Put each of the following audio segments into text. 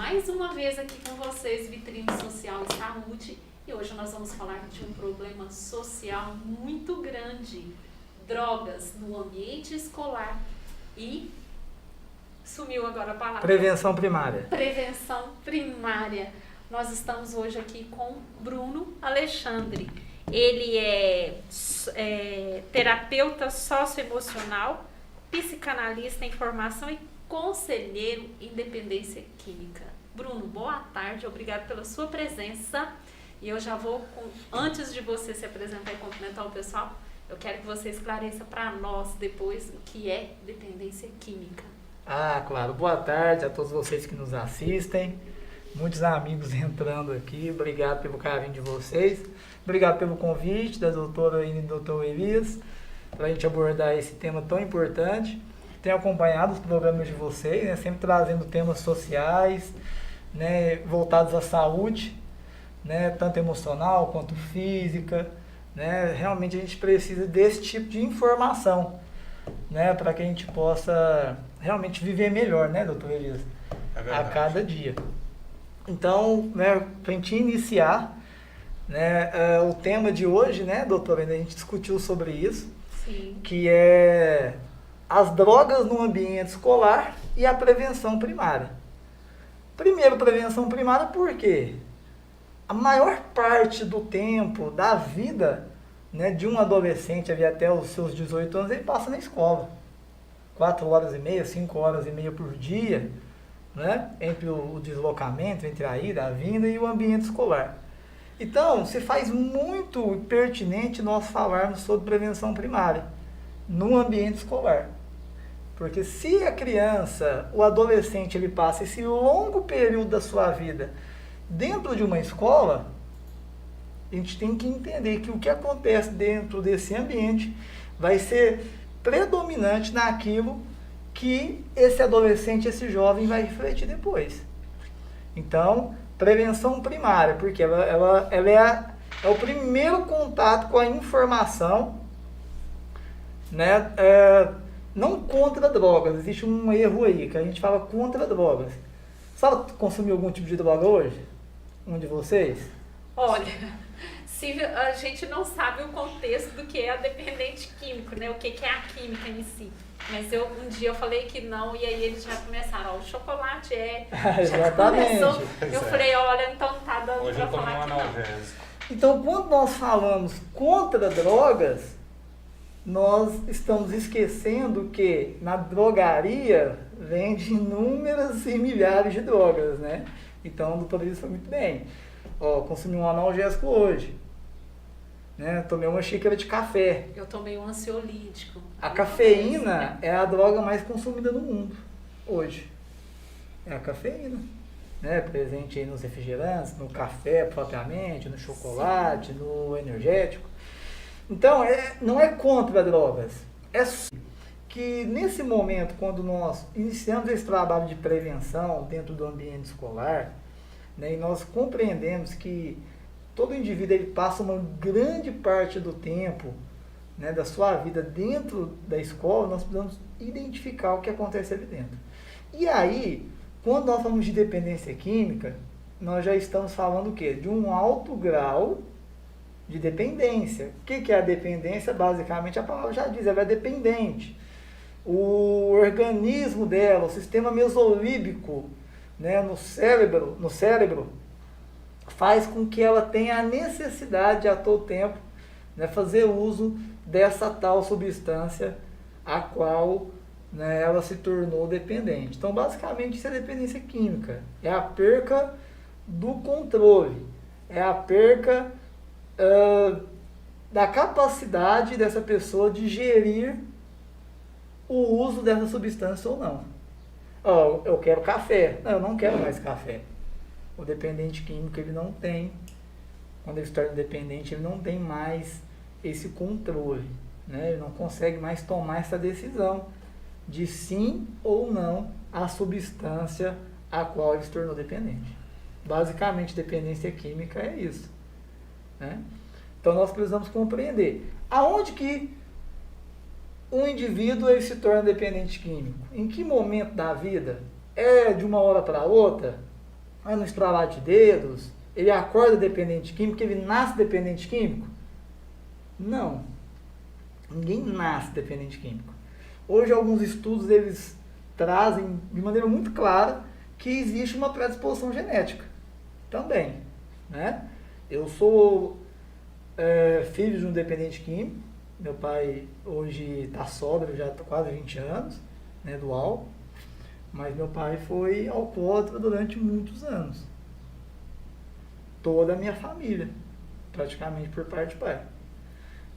mais uma vez aqui com vocês, Vitrine Social e Saúde. E hoje nós vamos falar de um problema social muito grande. Drogas no ambiente escolar e... Sumiu agora a palavra. Prevenção primária. Prevenção primária. Nós estamos hoje aqui com Bruno Alexandre. Ele é terapeuta socioemocional, psicanalista em formação e conselheiro em dependência química. Bruno, boa tarde, obrigado pela sua presença. E eu já vou, antes de você se apresentar e cumprimentar o pessoal, eu quero que você esclareça para nós depois o que é dependência química. Ah, claro. Boa tarde a todos vocês que nos assistem. Muitos amigos entrando aqui. Obrigado pelo carinho de vocês. Obrigado pelo convite da doutora Aine e do doutor Elias para a gente abordar esse tema tão importante. Tenho acompanhado os programas de vocês, né, sempre trazendo temas sociais, né, voltados à saúde, né, tanto emocional quanto física. Né, realmente a gente precisa desse tipo de informação, né, para que a gente possa realmente viver melhor, né, doutor Elias? A cada dia. Então, né, para a gente iniciar, né, o tema de hoje, né, doutora, a gente discutiu sobre isso. Sim. Que é as drogas no ambiente escolar e a prevenção primária. Primeiro, prevenção primária, por quê? A maior parte do tempo da vida, né, de um adolescente ali até os seus 18 anos, ele passa na escola. 4 horas e meia, 5 horas e meia por dia, né, entre o deslocamento, entre a ida, a vinda e o ambiente escolar. Então, se faz muito pertinente nós falarmos sobre prevenção primária no ambiente escolar. Porque se a criança, o adolescente, ele passa esse longo período da sua vida dentro de uma escola, a gente tem que entender que o que acontece dentro desse ambiente vai ser predominante naquilo que esse adolescente, esse jovem vai refletir depois. Então, prevenção primária, porque ela é o primeiro contato com a informação, né, não contra drogas. Existe um erro aí, que a gente fala contra drogas. Sabe consumir algum tipo de droga hoje? Um de vocês? Olha, se a gente não sabe o contexto do que é a dependente químico, né? O que é a química em si. Mas um dia eu falei que não, e aí eles já começaram, ó, o chocolate Exatamente. Já começou. Eu falei, olha, então tá dando hoje pra eu tomo um falar que não. analgésico. Então, quando nós falamos contra drogas, nós estamos esquecendo que na drogaria vende inúmeras e milhares de drogas, né? Então, o doutor disse muito bem. Ó, consumi um analgésico hoje, né? Tomei uma xícara de café. Eu tomei um ansiolítico. A cafeína é a droga mais consumida no mundo hoje. É a cafeína, né? Presente aí nos refrigerantes, no café propriamente, no chocolate, sim, no energético. Então, não é contra drogas. É que nesse momento, quando nós iniciamos esse trabalho de prevenção dentro do ambiente escolar, né, e nós compreendemos que todo indivíduo ele passa uma grande parte do tempo, né, da sua vida dentro da escola, nós precisamos identificar o que acontece ali dentro. E aí, quando nós falamos de dependência química, nós já estamos falando o quê? De um alto grau de dependência. O que é a dependência? Basicamente, a palavra já diz, ela é dependente. O organismo dela, o sistema mesolíbico, né, no cérebro, faz com que ela tenha a necessidade a todo tempo, né, fazer uso dessa tal substância a qual, né, ela se tornou dependente. Então, basicamente, isso é dependência química. É a perca do controle. É a perca da capacidade dessa pessoa de gerir o uso dessa substância ou não. Oh, eu quero café. Não, eu não quero mais café. O dependente químico, ele não tem, quando ele se torna dependente, ele não tem mais esse controle, né? Ele não consegue mais tomar essa decisão de sim ou não à substância a qual ele se tornou dependente. Basicamente, dependência química é isso, né? Então, nós precisamos compreender aonde que um indivíduo ele se torna dependente químico. Em que momento da vida? É de uma hora para outra? vai no estralar de dedos, ele acorda dependente químico, ele nasce dependente químico? Não. Ninguém nasce dependente químico. Hoje alguns estudos eles trazem de maneira muito clara que existe uma predisposição genética também, né? Eu sou filho de um dependente químico, meu pai hoje está sóbrio, já está quase 20 anos, né, do álcool, mas meu pai foi alcoólatra durante muitos anos. Toda a minha família, praticamente por parte de pai,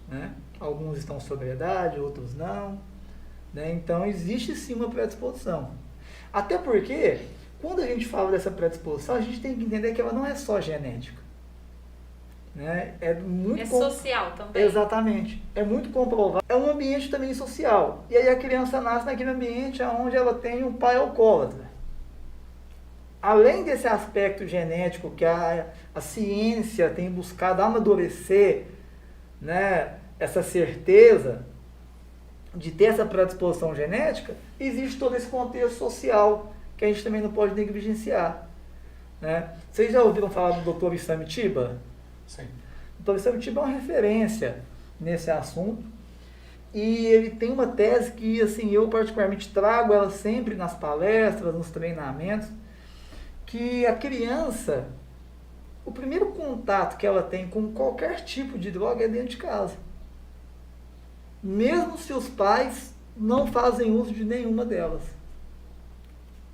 né? Alguns estão sob idade, outros não, né? Então existe sim uma predisposição. Até porque, quando a gente fala dessa predisposição, a gente tem que entender que ela não é só genética. Né? É social também. Exatamente. É muito comprovado. É um ambiente também social. E aí a criança nasce naquele ambiente onde ela tem um pai alcoólatra. Além desse aspecto genético que a ciência tem buscado amadurecer, né, essa certeza de ter essa predisposição genética, existe todo esse contexto social que a gente também não pode negligenciar. Né? Vocês já ouviram falar do Dr. Issam Tiba? Sim. O Dr. Issam Tiba é uma referência nesse assunto e ele tem uma tese que assim, eu particularmente trago ela sempre nas palestras, nos treinamentos, que a criança, o primeiro contato que ela tem com qualquer tipo de droga é dentro de casa. Mesmo se os pais não fazem uso de nenhuma delas.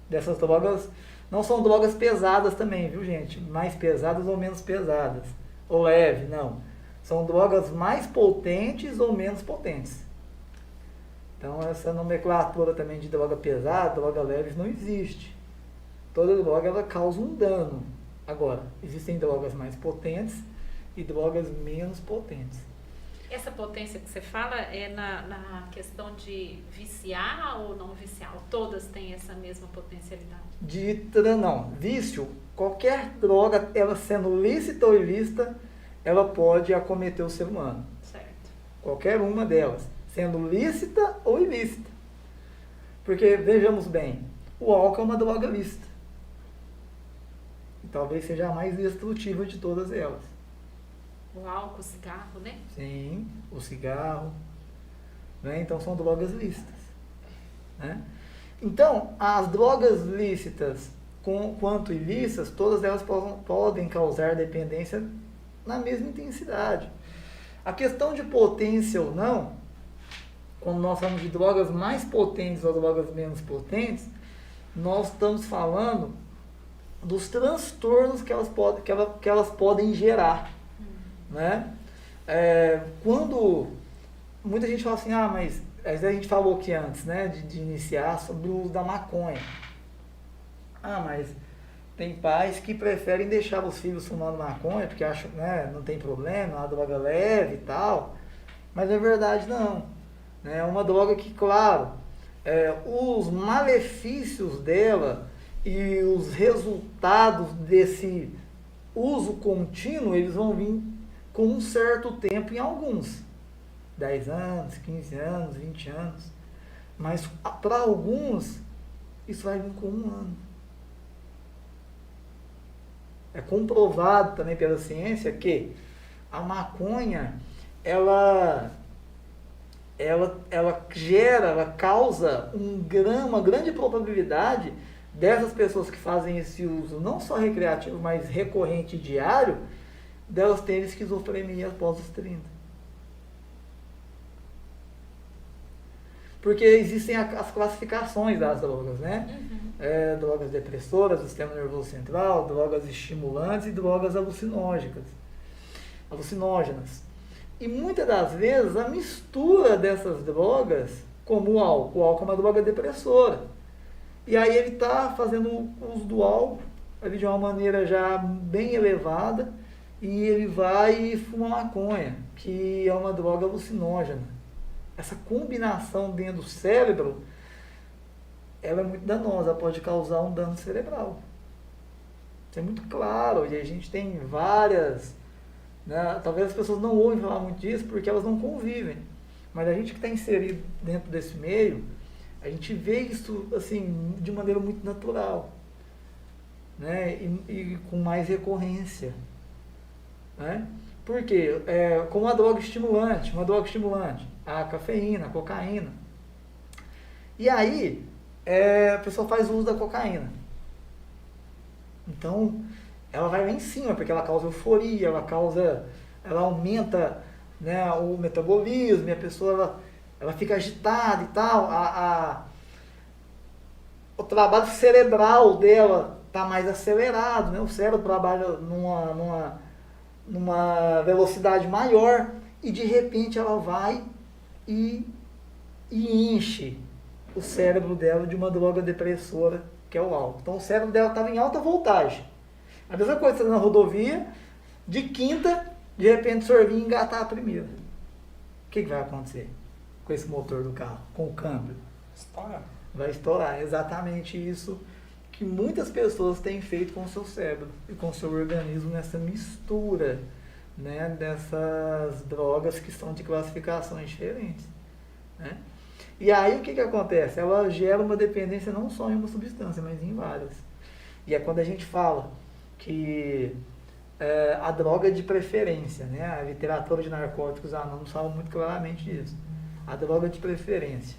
Dessas drogas, não são drogas pesadas também, viu gente? Mais pesadas ou menos pesadas. Ou leve, não. São drogas mais potentes ou menos potentes. Então essa nomenclatura também de droga pesada, droga leve, não existe. Toda droga ela causa um dano. Agora, existem drogas mais potentes e drogas menos potentes. Essa potência que você fala é na questão de viciar ou não viciar? Ou todas têm essa mesma potencialidade? Não. Vício, qualquer droga, ela sendo lícita ou ilícita, ela pode acometer o ser humano. Certo. Qualquer uma delas, sendo lícita ou ilícita. Porque, vejamos bem, o álcool é uma droga lícita. E talvez seja a mais destrutiva de todas elas. O álcool, o cigarro, né? Sim, o cigarro. Né? Então são drogas lícitas. Né? Então, as drogas lícitas quanto ilícitas, todas elas podem causar dependência na mesma intensidade. A questão de potência ou não, quando nós falamos de drogas mais potentes ou drogas menos potentes, nós estamos falando dos transtornos que elas podem gerar. Né? Quando muita gente fala assim, mas a gente falou aqui antes, né, de iniciar sobre o uso da maconha. Mas tem pais que preferem deixar os filhos fumando maconha porque acham, né, não tem problema, é uma droga leve e tal. Mas na verdade não. Né? É uma droga que, claro, os malefícios dela e os resultados desse uso contínuo, eles vão vir com um certo tempo em alguns. 10 anos, 15 anos, 20 anos. Mas para alguns, isso vai vir com 1 ano. É comprovado também pela ciência que a maconha, ela causa uma grande probabilidade dessas pessoas que fazem esse uso, não só recreativo, mas recorrente e diário, delas terem esquizofrenia após os 30. Porque existem as classificações das drogas, né? Uhum. Drogas depressoras do sistema nervoso central, drogas estimulantes e drogas alucinógenas. E muitas das vezes a mistura dessas drogas, como o álcool é uma droga depressora. E aí ele está fazendo uso do álcool de uma maneira já bem elevada, e ele vai e fuma maconha, que é uma droga alucinógena. Essa combinação dentro do cérebro, ela é muito danosa, ela pode causar um dano cerebral. Isso é muito claro, e a gente tem várias, né, talvez as pessoas não ouvem falar muito disso porque elas não convivem, mas a gente que está inserido dentro desse meio, a gente vê isso assim, de maneira muito natural. né? E com mais recorrência. Né? Por quê? Como uma droga estimulante, a cafeína, a cocaína. E aí, a pessoa faz uso da cocaína. Então, ela vai lá em cima, porque ela causa euforia, ela aumenta, né, o metabolismo, e a pessoa ela fica agitada e tal. O trabalho cerebral dela está mais acelerado, né? O cérebro trabalha numa velocidade maior e de repente ela vai e enche o cérebro dela de uma droga depressora, que é o álcool. Então o cérebro dela estava em alta voltagem. A mesma coisa você tá na rodovia, de quinta, de repente o senhor vir engatar a primeira. O que vai acontecer com esse motor do carro, com o câmbio? Estourar. Vai estourar. É exatamente isso que muitas pessoas têm feito com o seu cérebro e com o seu organismo nessa mistura, né, dessas drogas que são de classificações diferentes. Né? E aí o que acontece? Ela gera uma dependência não só em uma substância, mas em várias. E é quando a gente fala que a droga de preferência, né, a literatura de narcóticos anônimos fala muito claramente disso. A droga de preferência.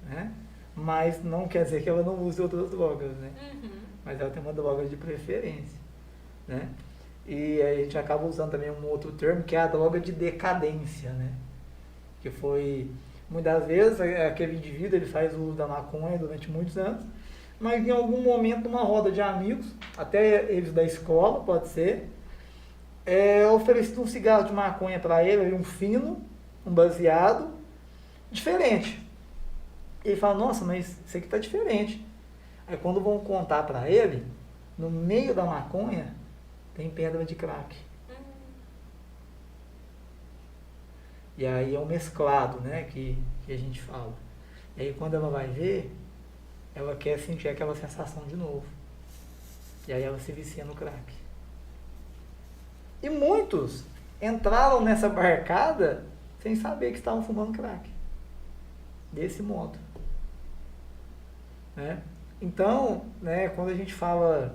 Né? Mas não quer dizer que ela não use outras drogas, né? Uhum. Mas ela tem uma droga de preferência, né? E a gente acaba usando também um outro termo, que é a droga de decadência, né? Que foi, muitas vezes, aquele indivíduo, ele faz o uso da maconha durante muitos anos, mas em algum momento, numa roda de amigos, até eles da escola, pode ser, oferecido um cigarro de maconha para ele, um fino, um baseado, diferente. Ele fala, nossa, mas isso aqui está diferente. Aí quando vão contar para ele, no meio da maconha tem pedra de crack. E aí é um mesclado, né, que a gente fala. E aí quando ela vai ver, ela quer sentir aquela sensação de novo. E aí ela se vicia no crack. E muitos entraram nessa barcada sem saber que estavam fumando crack. Desse modo. Né? Então, né, quando a gente fala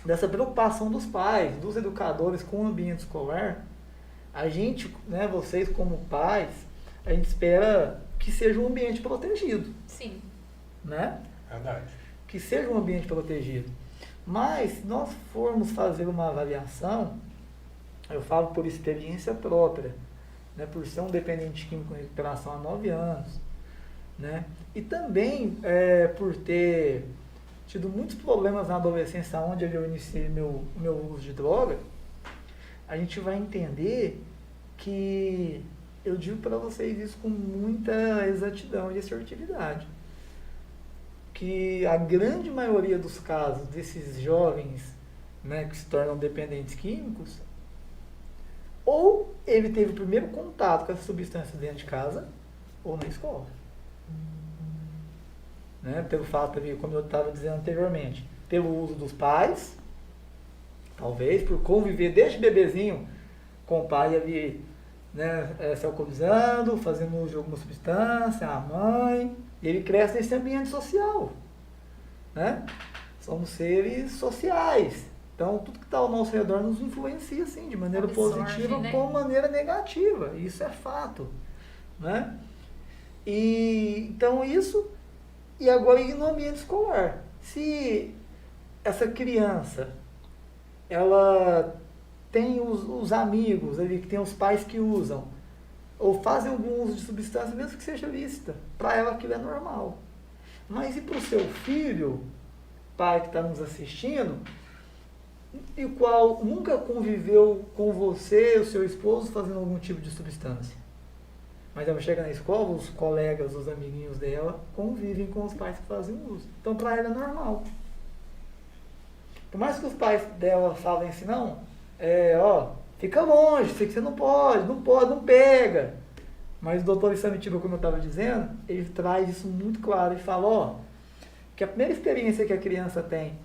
dessa preocupação dos pais, dos educadores com o ambiente escolar, a gente, né, vocês como pais, a gente espera que seja um ambiente protegido. Sim. Né? Verdade. Que seja um ambiente protegido. Mas, se nós formos fazer uma avaliação, eu falo por experiência própria, né, por ser um dependente químico em recuperação há 9 anos, né? E também por ter tido muitos problemas na adolescência, onde eu iniciei meu uso de droga, a gente vai entender que eu digo para vocês isso com muita exatidão e assertividade, que a grande maioria dos casos desses jovens, né, que se tornam dependentes químicos, ou ele teve o primeiro contato com essa substância dentro de casa, ou na escola. Né, pelo fato de, como eu estava dizendo anteriormente, pelo uso dos pais, talvez, por conviver desde bebezinho com o pai ali, né, se alcoolizando, fazendo uso de alguma substância, a mãe, e ele cresce nesse ambiente social. Né? Somos seres sociais. Então, tudo que está ao nosso redor nos influencia, sim, de maneira positiva, né? Como maneira negativa. Isso é fato. Né? E, então, isso... E agora, ir no ambiente escolar. Se essa criança, ela tem os amigos ali, que tem os pais que usam, ou fazem algum uso de substância, mesmo que seja lícita, para ela aquilo é normal. Mas e para o seu filho, pai que está nos assistindo, e o qual nunca conviveu com você, o seu esposo, fazendo algum tipo de substância? Mas ela chega na escola, os colegas, os amiguinhos dela convivem com os pais que fazem uso. Então, para ela é normal. Por mais que os pais dela falem assim, não, fica longe, sei que você não pode, não pega. Mas o doutor Samitiba, como eu estava dizendo, ele traz isso muito claro e fala, que a primeira experiência que a criança tem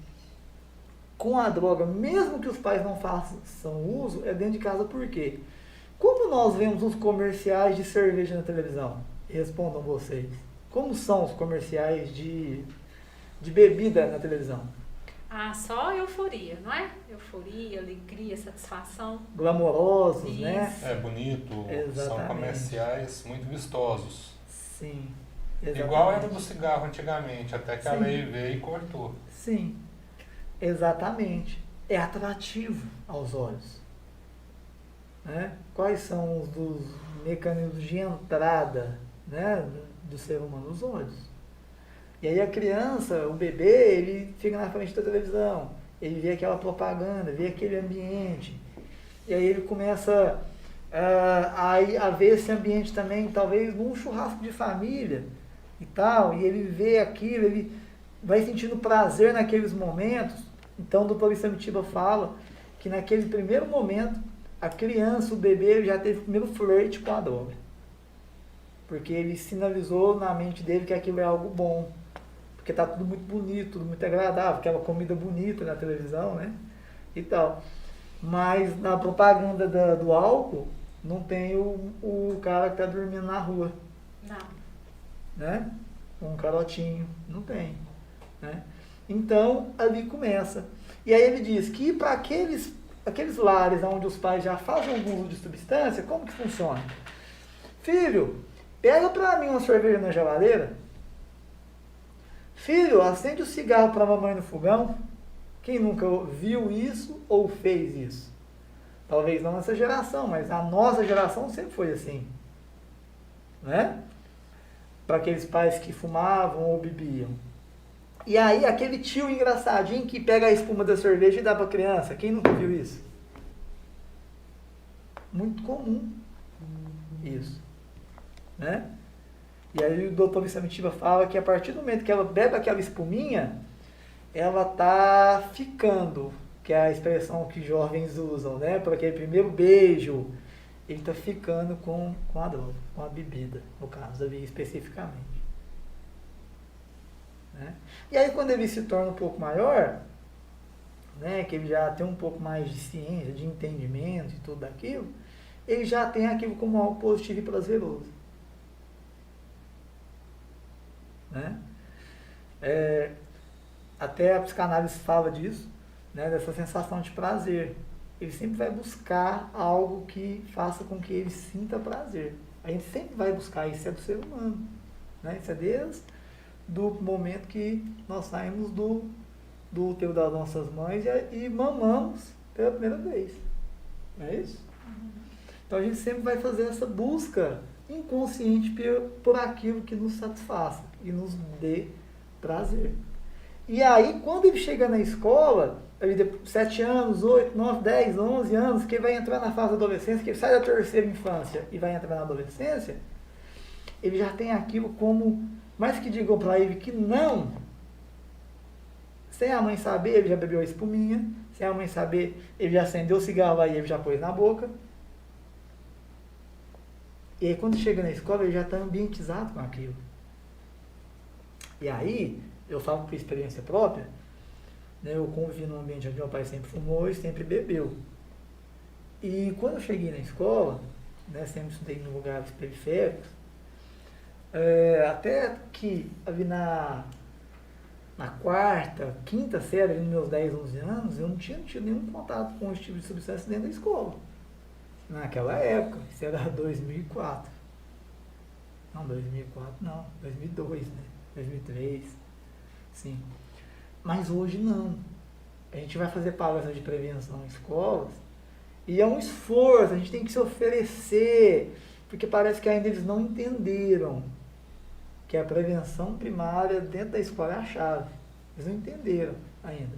com a droga, mesmo que os pais não façam uso, é dentro de casa. Por quê? Como nós vemos os comerciais de cerveja na televisão? Respondam vocês. Como são os comerciais de bebida na televisão? Ah, só euforia, não é? Euforia, alegria, satisfação. Glamourosos, Isso. né? É bonito, são Exatamente. comerciais muito vistosos. Sim, Igual era do exatamente. cigarro antigamente, até que a Sim. lei veio e cortou. Sim, exatamente. É atrativo aos olhos. Né? Quais são os dos mecanismos de entrada, né, do ser humano? Os olhos. E aí a criança, o bebê, ele fica na frente da televisão, ele vê aquela propaganda, vê aquele ambiente, e aí ele começa a ver esse ambiente também, talvez num churrasco de família e tal, e ele vê aquilo, ele vai sentindo prazer naqueles momentos. Então o doutor Samitiba fala que naquele primeiro momento, a criança, o bebê, já teve o primeiro flerte com a droga. Porque ele sinalizou na mente dele que aquilo é algo bom. Porque tá tudo muito bonito, tudo muito agradável, aquela comida bonita na televisão, né? E tal. Mas na propaganda do álcool, não tem o cara que tá dormindo na rua. Não. Né? Um carotinho. Não tem. Né? Então, ali começa. E aí ele diz que para aqueles lares onde os pais já fazem algum uso de substância, como que funciona? Filho, pega para mim uma cerveja na geladeira. Filho, acende o cigarro para a mamãe no fogão. Quem nunca viu isso ou fez isso? Talvez não nessa geração, mas a nossa geração sempre foi assim. Né? Para aqueles pais que fumavam ou bebiam. E aí, aquele tio engraçadinho que pega a espuma da cerveja e dá para a criança. Quem nunca viu isso? Muito comum isso. Né? E aí o doutor Samitiba fala que a partir do momento que ela bebe aquela espuminha, ela tá ficando, que é a expressão que jovens usam, né? Por aquele primeiro beijo, ele tá ficando com a droga, com a bebida, no caso ali especificamente. Né? E aí quando ele se torna um pouco maior, né, que ele já tem um pouco mais de ciência, de entendimento e tudo aquilo, ele já tem aquilo como algo positivo e prazeroso. Né? Até a psicanálise fala disso, né, dessa sensação de prazer. Ele sempre vai buscar algo que faça com que ele sinta prazer. A gente sempre vai buscar, isso é do ser humano. Né? Isso é desde do momento que nós saímos do útero das nossas mães e mamamos pela primeira vez. Não é isso? Então a gente sempre vai fazer essa busca inconsciente por aquilo que nos satisfaça e nos dê prazer. E aí, quando ele chega na escola, ele 7 anos, 8, 9, 10, 11 anos, que ele vai entrar na fase da adolescência, que ele sai da terceira infância e vai entrar na adolescência, ele já tem aquilo como, mais que digam para ele que não, sem a mãe saber, ele já bebeu a espuminha, sem a mãe saber, ele já acendeu o cigarro lá e ele já pôs na boca. E aí, quando chega na escola, ele já está ambientizado com aquilo. E aí, eu falo por experiência própria, né, eu convivi num ambiente onde meu pai sempre fumou e sempre bebeu. E quando eu cheguei na escola, né, sempre estudei em lugares periféricos, até que ali na quarta, quinta série, nos meus 10, 11 anos, eu não tinha tido nenhum contato com esse tipo de substância dentro da escola. Naquela época, isso era 2004. Não, 2004 não, 2002, né? 2003, sim. Mas hoje não. A gente vai fazer palestras de prevenção em escolas e é um esforço, a gente tem que se oferecer, porque parece que ainda eles não entenderam que a prevenção primária dentro da escola é a chave. Eles não entenderam ainda.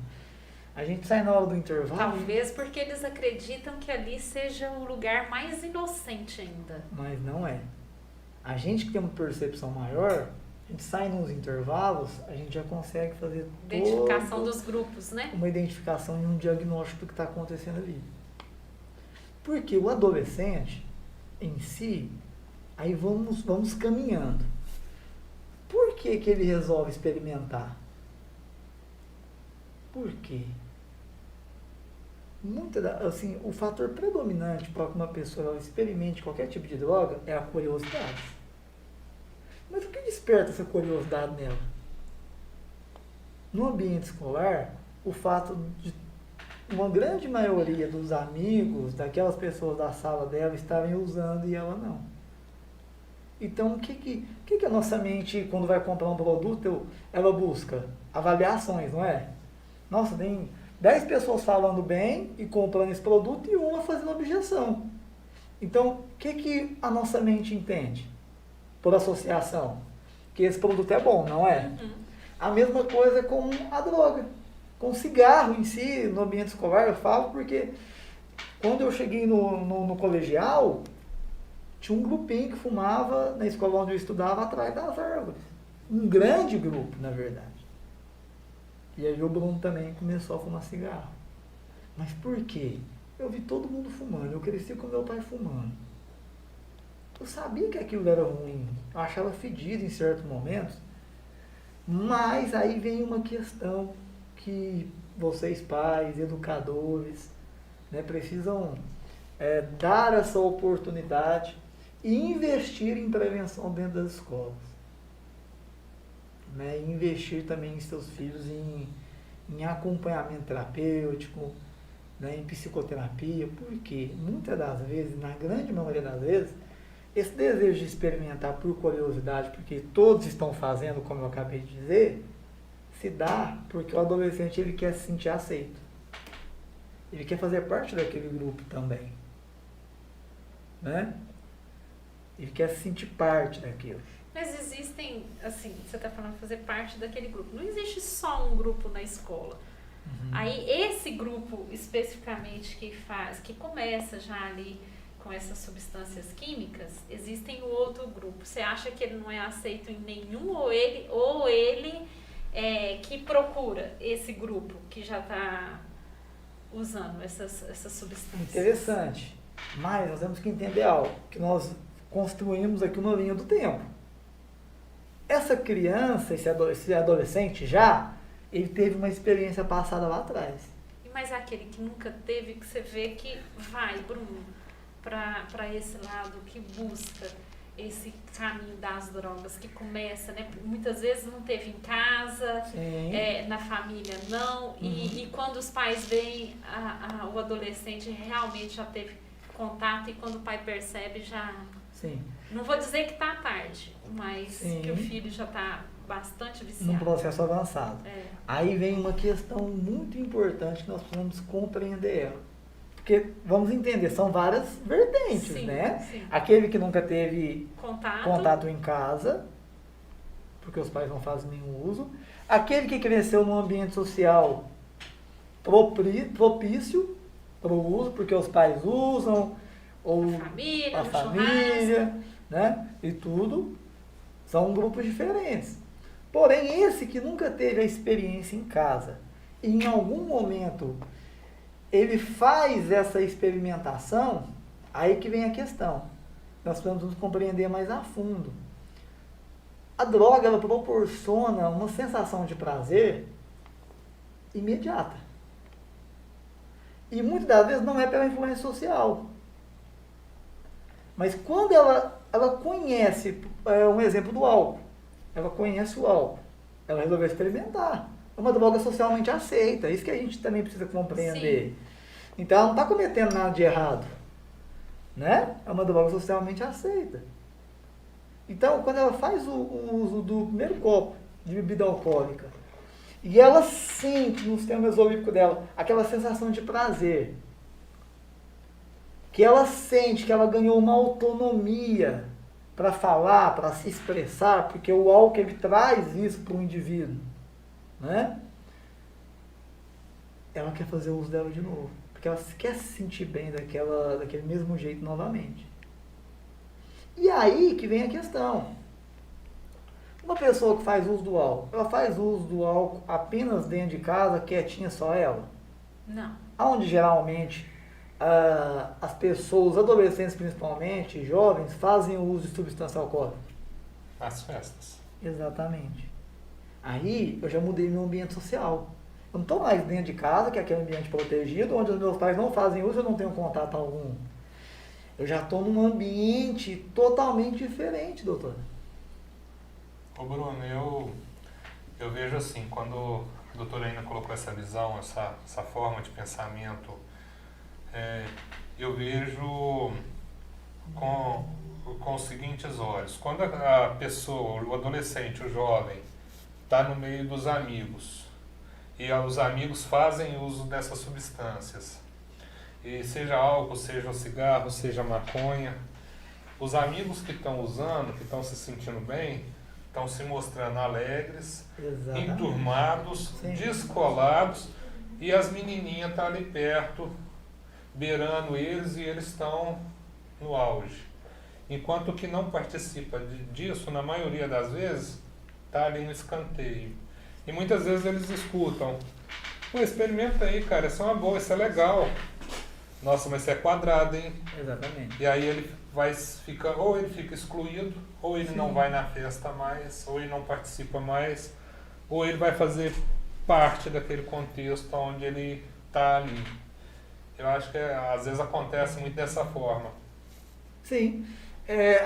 A gente sai na hora do intervalo. Talvez porque eles acreditam que ali seja o lugar mais inocente ainda. Mas não é. A gente que tem uma percepção maior, a gente sai nos intervalos, a gente já consegue fazer Identificação dos grupos, né? Uma identificação e um diagnóstico do que está acontecendo ali. Porque o adolescente em si, aí vamos caminhando. Por que ele resolve experimentar? Por quê? Assim, o fator predominante para que uma pessoa experimente qualquer tipo de droga é a curiosidade. Mas o que desperta essa curiosidade nela? No ambiente escolar, o fato de uma grande maioria dos amigos, daquelas pessoas da sala dela, estarem usando e ela não. Então, o que a nossa mente, quando vai comprar um produto, ela busca? Avaliações, não é? Nossa, tem 10 pessoas falando bem e comprando esse produto e uma fazendo objeção. Então, o que a nossa mente entende? Por associação. Que esse produto é bom, não é? Uhum. A mesma coisa com a droga. Com o cigarro em si, no ambiente escolar, eu falo porque quando eu cheguei no colegial, tinha um grupinho que fumava na escola onde eu estudava atrás das árvores. Um grande grupo, na verdade. E aí o Bruno também começou a fumar cigarro. Mas por quê? Eu vi todo mundo fumando, eu cresci com meu pai fumando. Eu sabia que aquilo era ruim, eu achava fedido em certos momentos, mas aí vem uma questão que vocês pais, educadores, né, precisam dar essa oportunidade e investir em prevenção dentro das escolas. Né, e investir também em seus filhos em acompanhamento terapêutico, né, em psicoterapia, porque muitas das vezes, na grande maioria das vezes, esse desejo de experimentar por curiosidade, porque todos estão fazendo, como eu acabei de dizer, se dá porque o adolescente ele quer se sentir aceito. Ele quer fazer parte daquele grupo também. Né? Ele quer se sentir parte daquilo. Mas existem, assim, você está falando de fazer parte daquele grupo. Não existe só um grupo na escola. Uhum. Aí esse grupo especificamente que começa já ali com essas substâncias químicas, existem o outro grupo. Você acha que ele não é aceito em nenhum ou ele que procura esse grupo que já está usando essas substâncias? Interessante. Mas nós temos que entender algo, que nós construímos aqui uma linha do tempo. Essa criança, esse adolescente já, ele teve uma experiência passada lá atrás. Mas aquele que nunca teve, que você vê que vai, Bruno, para esse lado, que busca esse caminho das drogas, que começa, né? Muitas vezes não teve em casa, na família não, e quando os pais veem o adolescente realmente já teve contato, e quando o pai percebe já... Sim. Não vou dizer que está tarde, mas que o filho já está bastante viciado. Num processo avançado. Aí vem uma questão muito importante que nós precisamos compreender ela. Porque, vamos entender, são várias vertentes, sim, né? Sim. Aquele que nunca teve contato em casa, porque os pais não fazem nenhum uso. Aquele que cresceu num ambiente social propício para o uso, porque os pais usam, ou a família, né? E tudo, são grupos diferentes. Porém, esse que nunca teve a experiência em casa, e em algum momento ele faz essa experimentação, aí que vem a questão. Nós precisamos compreender mais a fundo. A droga, ela proporciona uma sensação de prazer imediata. E muitas das vezes não é pela influência social. Mas quando ela conhece, um exemplo do álcool, ela conhece o álcool, ela resolveu experimentar. É uma droga socialmente aceita, isso que a gente também precisa compreender. Sim. Então ela não está cometendo nada de errado. Né? É uma droga socialmente aceita. Então, quando ela faz o uso do primeiro copo de bebida alcoólica, e ela sente no sistema mesolímbico dela aquela sensação de prazer, que ela sente que ela ganhou uma autonomia para falar, para se expressar, porque o álcool ele traz isso para o indivíduo, né? Ela quer fazer o uso dela de novo, porque ela quer se sentir bem daquele mesmo jeito novamente. E aí que vem a questão. Uma pessoa que faz uso do álcool, ela faz uso do álcool apenas dentro de casa, quietinha, só ela? Não. Onde geralmente as pessoas, adolescentes principalmente, jovens, fazem o uso de substância alcoólica? Nas festas. Exatamente. Aí eu já mudei meu ambiente social. Eu não estou mais dentro de casa, que é aquele ambiente protegido, onde os meus pais não fazem uso, eu não tenho contato algum. Eu já estou num ambiente totalmente diferente, doutora. Ô Bruno, eu vejo assim, quando a doutora ainda colocou essa visão, essa forma de pensamento, eu vejo com os seguintes olhos. Quando a pessoa, o adolescente, o jovem, está no meio dos amigos e os amigos fazem uso dessas substâncias, e seja álcool, seja cigarro, seja maconha, os amigos que estão usando, que estão se sentindo bem, estão se mostrando alegres, Exatamente. enturmados, Sim. descolados, e as menininhas estão ali perto, beirando eles, e eles estão no auge. Enquanto que não participa disso, na maioria das vezes, está ali no escanteio. E muitas vezes eles escutam: pô, experimenta aí, cara, isso é uma boa, isso é legal. Nossa, mas isso é quadrado, hein? Exatamente. E aí ele ou ele fica excluído, ou ele Sim. não vai na festa mais, ou ele não participa mais, ou ele vai fazer parte daquele contexto onde ele está ali. Eu acho que às vezes acontece muito dessa forma. Sim,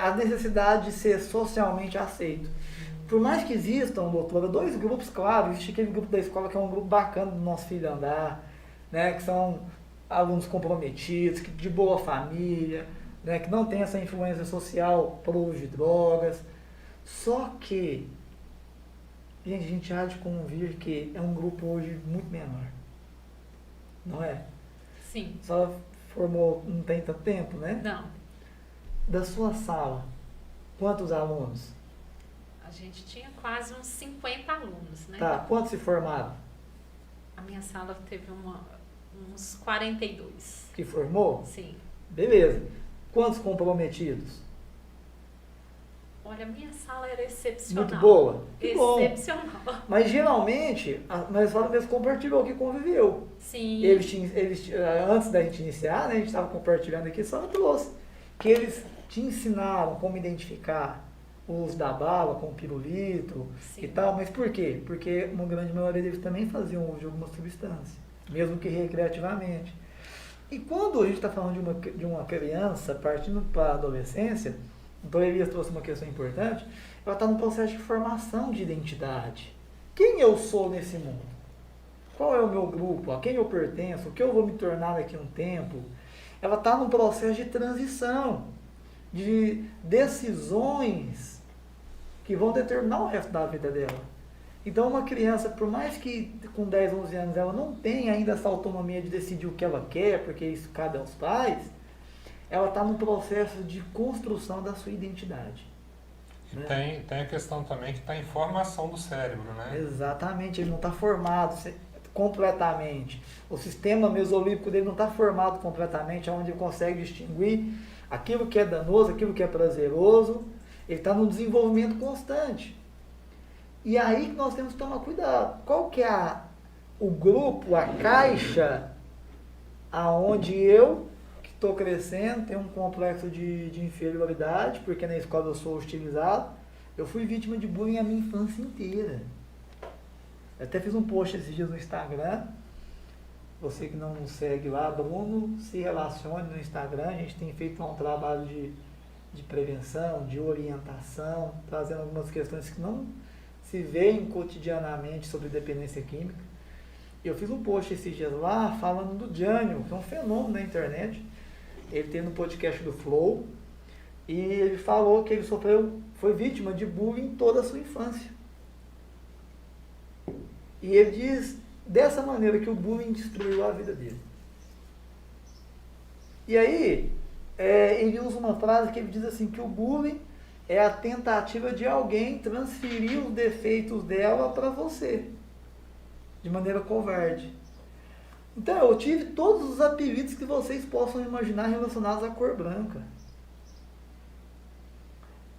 a necessidade de ser socialmente aceito. Por mais que existam, doutora, dois grupos, claro, existe aquele grupo da escola que é um grupo bacana do nosso filho andar, né, que são alunos comprometidos, que de boa família, né, que não tem essa influência social para o uso de drogas. Só que, gente, a gente há de convir que é um grupo hoje muito menor, não é? Sim. Só formou não tem tanto tempo, né? Não. Da sua sala, quantos alunos? A gente tinha quase uns 50 alunos, né? Tá, quantos se formaram? A minha sala teve uns 42. Que formou? Sim. Beleza. Quantos comprometidos? Olha, a minha sala era excepcional. Muito boa? Que bom. Excepcional. Mas geralmente, a escola mesmo compartilhou que conviveu. Sim. Antes da gente iniciar, né, a gente estava compartilhando aqui, só trouxe que eles te ensinaram como identificar o uso da bala com o pirulito. Sim. E tal, mas por quê? Porque uma grande maioria deles também faziam uso de alguma substância, mesmo que recreativamente. E quando a gente está falando de uma criança partindo para a adolescência, então Elias trouxe uma questão importante, ela está no processo de formação de identidade. Quem eu sou nesse mundo? Qual é o meu grupo? A quem eu pertenço? O que eu vou me tornar daqui a um tempo? Ela está num processo de transição, de decisões que vão determinar o resto da vida dela. Então uma criança, por mais que com 10, 11 anos ela não tenha ainda essa autonomia de decidir o que ela quer, porque isso cabe aos pais, ela está num processo de construção da sua identidade. Né? Tem a questão também que está em formação do cérebro, né? Exatamente, ele não está formado completamente. O sistema mesolímbico dele não está formado completamente, onde ele consegue distinguir aquilo que é danoso, aquilo que é prazeroso. Ele está num desenvolvimento constante. E aí que nós temos que tomar cuidado. Qual que é o grupo, a caixa, aonde eu, que estou crescendo, tenho um complexo de inferioridade, porque na escola eu sou hostilizado. Eu fui vítima de bullying a minha infância inteira. Eu até fiz um post esses dias no Instagram. Você que não nos segue lá, Bruno, se relacione no Instagram. A gente tem feito um trabalho de prevenção, de orientação, trazendo algumas questões que não se veem cotidianamente sobre dependência química. Eu fiz um post esses dias lá falando do Jânio, que é um fenômeno na internet. Ele tem no podcast do Flow, e ele falou que ele foi vítima de bullying toda a sua infância. E ele diz dessa maneira que o bullying destruiu a vida dele. E aí, ele usa uma frase que ele diz assim, que o bullying é a tentativa de alguém transferir os defeitos dela para você, de maneira covarde. Então, eu tive todos os apelidos que vocês possam imaginar relacionados à cor branca.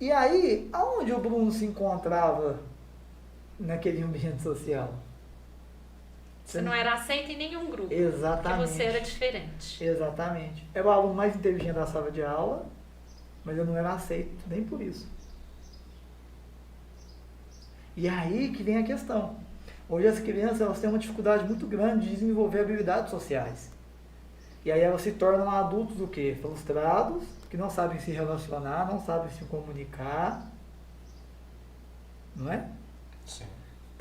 E aí, aonde o Bruno se encontrava naquele ambiente social? Você não era aceito em nenhum grupo. Exatamente. Porque você era diferente. Exatamente. Era o aluno mais inteligente da sala de aula, mas eu não era aceito nem por isso. E aí que vem a questão. Hoje as crianças elas têm uma dificuldade muito grande de desenvolver habilidades sociais. E aí elas se tornam adultos o quê? Frustrados, que não sabem se relacionar, não sabem se comunicar. Não é? Sim.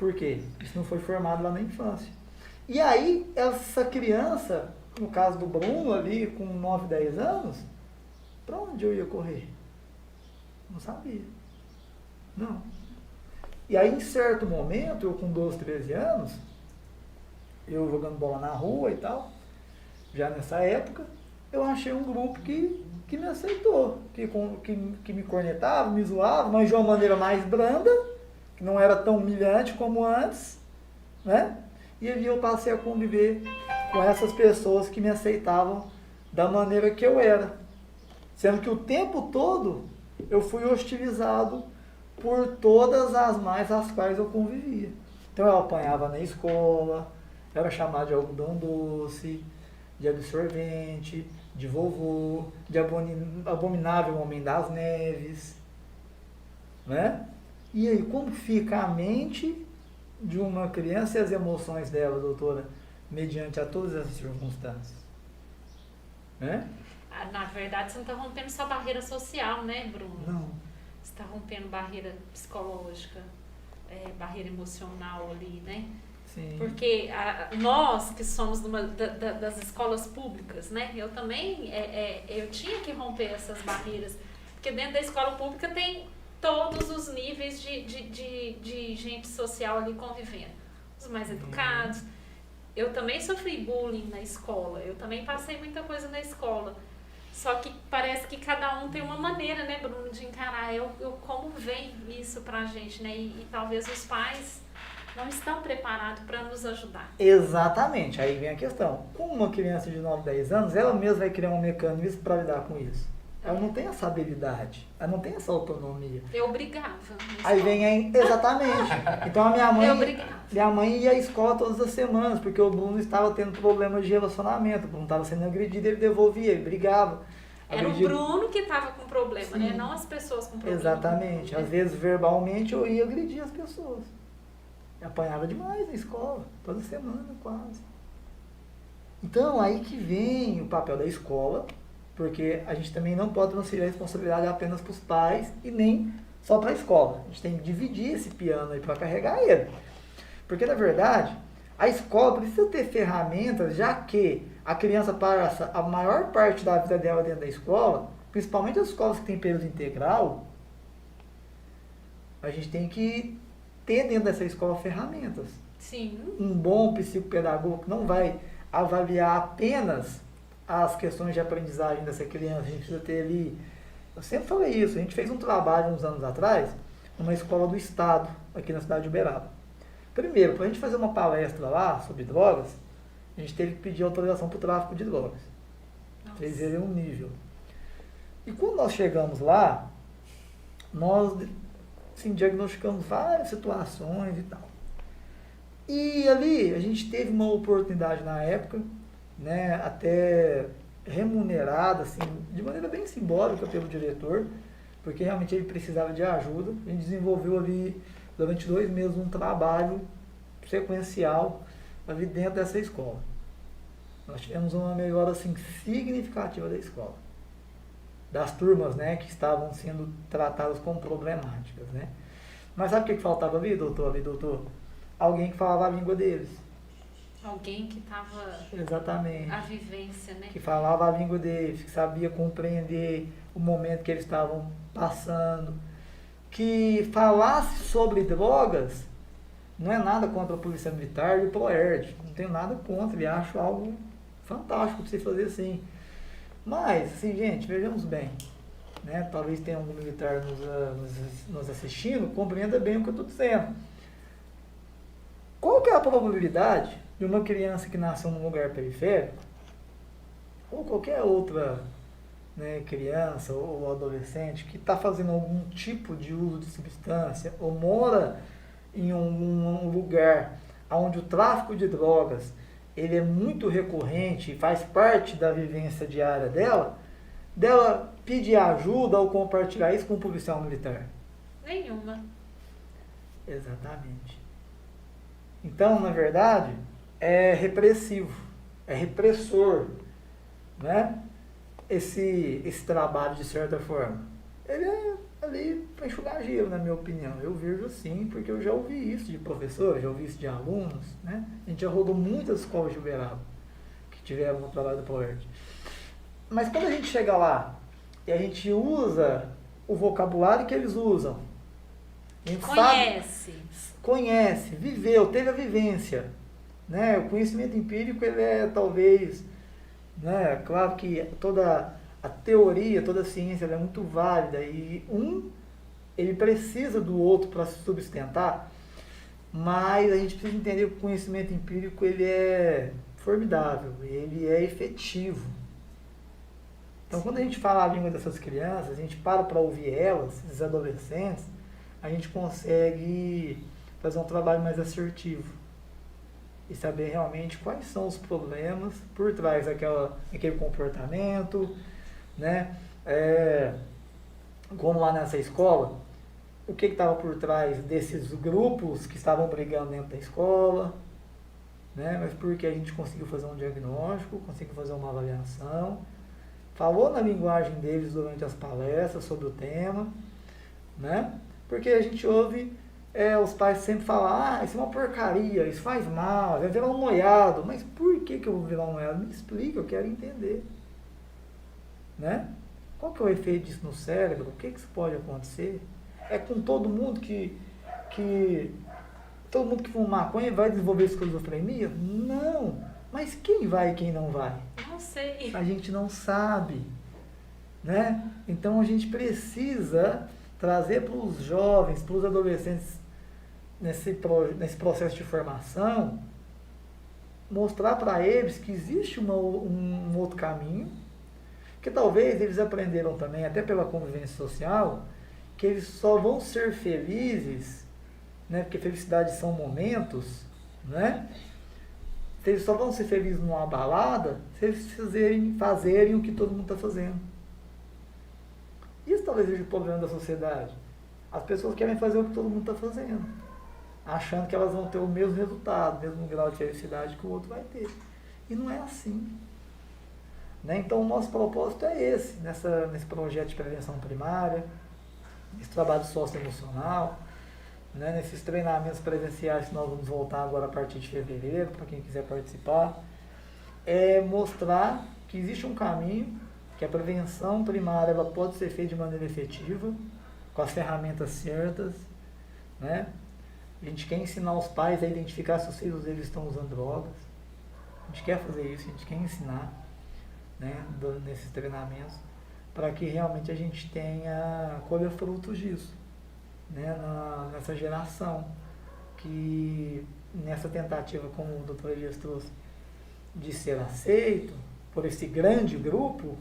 Por quê? Isso não foi formado lá na infância. E aí, essa criança, no caso do Bruno ali, com 9, 10 anos, para onde eu ia correr? Não sabia. Não. E aí, em certo momento, eu com 12, 13 anos, eu jogando bola na rua e tal, já nessa época, eu achei um grupo que me aceitou, que me cornetava, me zoava, mas de uma maneira mais branda, que não era tão humilhante como antes, né? E ali eu passei a conviver com essas pessoas que me aceitavam da maneira que eu era. Sendo que o tempo todo eu fui hostilizado por todas as mais as quais eu convivia. Então eu apanhava na escola, era chamado de algodão doce, de absorvente, de vovô, de abominável homem das neves, né? E aí, como fica a mente de uma criança e as emoções dela, doutora, mediante a todas essas circunstâncias? Né? Na verdade, você não está rompendo só barreira social, né, Bruno? Não. Você está rompendo barreira psicológica, barreira emocional ali, né? Sim. Porque nós que somos das escolas públicas, né? Eu também, eu tinha que romper essas barreiras, porque dentro da escola pública tem todos os níveis de gente social ali convivendo. Os mais educados. Eu também sofri bullying na escola, eu também passei muita coisa na escola. Só que parece que cada um tem uma maneira, né, Bruno, de encarar. Como vem isso pra gente, né? E talvez os pais não estão preparados para nos ajudar. Exatamente, aí vem a questão. Como uma criança de 9, 10 anos, ela mesma vai criar um mecanismo para lidar com isso. Ela não tem essa habilidade, ela não tem essa autonomia. Eu brigava. Aí vem exatamente. Então a minha mãe ia à escola todas as semanas, porque o Bruno estava tendo problemas de relacionamento, o Bruno estava sendo agredido, ele devolvia, ele brigava. Era o Bruno que estava com problema, Sim. né? Não as pessoas com problema. Exatamente. Às vezes verbalmente eu ia agredir as pessoas. Eu apanhava demais na escola, toda semana quase. Então aí que vem o papel da escola, porque a gente também não pode transferir a responsabilidade apenas para os pais e nem só para a escola. A gente tem que dividir esse piano aí para carregar ele. Porque, na verdade, a escola precisa ter ferramentas, já que a criança passa a maior parte da vida dela dentro da escola, principalmente as escolas que têm período integral, a gente tem que ter dentro dessa escola ferramentas. Sim. Um bom psicopedagogo que não vai avaliar apenas as questões de aprendizagem dessa criança, a gente precisa ter ali... Eu sempre falei isso, a gente fez um trabalho uns anos atrás, numa escola do estado, aqui na cidade de Uberaba. Primeiro, para a gente fazer uma palestra lá sobre drogas, a gente teve que pedir autorização para o tráfico de drogas. Vocês verem um nível. E quando nós chegamos lá, nós assim, diagnosticamos várias situações e tal. E ali a gente teve uma oportunidade na época, né, até remunerada, assim, de maneira bem simbólica pelo diretor, porque realmente ele precisava de ajuda. A gente desenvolveu ali, durante 2 meses, um trabalho sequencial ali dentro dessa escola. Nós tivemos uma melhora assim, significativa da escola. Das turmas, né, que estavam sendo tratadas como problemáticas, né. Mas sabe o que faltava ali, doutor? Alguém que falava a língua deles. Alguém que estava... Exatamente. A vivência, né? Que falava a língua deles, que sabia compreender o momento que eles estavam passando. Que falasse sobre drogas, não é nada contra a Polícia Militar e o PROERD. Não tenho nada contra, e acho algo fantástico de se fazer assim. Mas, assim, gente, vejamos bem. Né? Talvez tenha algum militar nos assistindo, compreenda bem o que eu estou dizendo. Qual que é a probabilidade de uma criança que nasceu num lugar periférico, ou qualquer outra, né, criança ou adolescente que está fazendo algum tipo de uso de substância, ou mora em um lugar onde o tráfico de drogas ele é muito recorrente e faz parte da vivência diária dela pedir ajuda ou compartilhar isso com um policial militar? Nenhuma. Exatamente. Então, na verdade, é repressivo, é repressor, né? Esse trabalho, de certa forma. Ele é ali para enxugar gelo, na minha opinião. Eu vejo assim, porque eu já ouvi isso de professores, já ouvi isso de alunos, né? A gente já rodou muitas escolas de Uberaba que tiveram no trabalho do ProERD. Mas quando a gente chega lá e a gente usa o vocabulário que eles usam, a gente conhece, viveu, teve a vivência, né? O conhecimento empírico, ele é talvez, né? Claro que toda a teoria, toda a ciência ela é muito válida e ele precisa do outro para se sustentar, mas a gente precisa entender que o conhecimento empírico ele é formidável, ele é efetivo. Então, quando a gente fala a língua dessas crianças, a gente para ouvir elas, esses adolescentes, a gente consegue fazer um trabalho mais assertivo e saber realmente quais são os problemas por trás daquele comportamento, né? Como lá nessa escola, o que estava por trás desses grupos que estavam brigando dentro da escola, né? Mas porque a gente conseguiu fazer um diagnóstico, conseguiu fazer uma avaliação, falou na linguagem deles durante as palestras sobre o tema, né? Porque a gente ouve os pais sempre falar, isso é uma porcaria, isso faz mal, vai virar um noiado. Mas por que eu vou virar um noiado? Me explica, eu quero entender. Né? Qual que é o efeito disso no cérebro? O que isso pode acontecer? É com todo mundo que fuma maconha vai desenvolver esquizofrenia? Não. Mas quem vai e quem não vai? Não sei. A gente não sabe. Né? Então a gente precisa trazer para os jovens, para os adolescentes, nesse processo de formação, mostrar para eles que existe um outro caminho, que talvez eles aprenderam também, até pela convivência social, que eles só vão ser felizes, né, porque felicidade são momentos, né? Eles só vão ser felizes numa balada se eles fazerem o que todo mundo está fazendo. Isso talvez seja o problema da sociedade. As pessoas querem fazer o que todo mundo está fazendo, achando que elas vão ter o mesmo resultado, o mesmo grau de felicidade que o outro vai ter. E não é assim. Né? Então, o nosso propósito é esse, nesse projeto de prevenção primária, nesse trabalho socioemocional, né? Nesses treinamentos presenciais que nós vamos voltar agora a partir de fevereiro, para quem quiser participar, é mostrar que existe um caminho, que a prevenção primária ela pode ser feita de maneira efetiva, com as ferramentas certas, né? A gente quer ensinar os pais a identificar se os filhos deles estão usando drogas. A gente quer fazer isso, a gente quer ensinar, né, nesses treinamentos, para que realmente a gente colha frutos disso, né, nessa geração, que nessa tentativa, como o Dr. Elias trouxe, de ser aceito por esse grande grupo,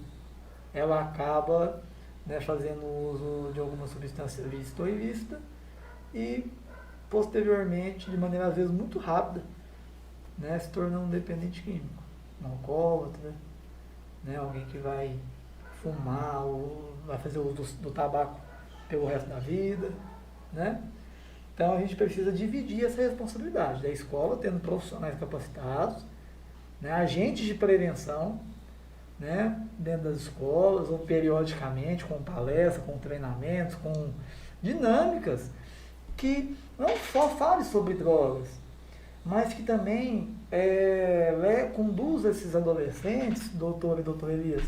ela acaba, né, fazendo uso de alguma substância lícita ou ilícita e, posteriormente, de maneira às vezes muito rápida, né, se tornando um dependente químico, um alcoólatra, né, alguém que vai fumar ou vai fazer uso do tabaco pelo resto da vida, né? Então a gente precisa dividir essa responsabilidade da escola, tendo profissionais capacitados, né, agentes de prevenção, né, dentro das escolas, ou periodicamente, com palestras, com treinamentos, com dinâmicas, que não só fale sobre drogas, mas que também conduz esses adolescentes, doutor e doutora Elias,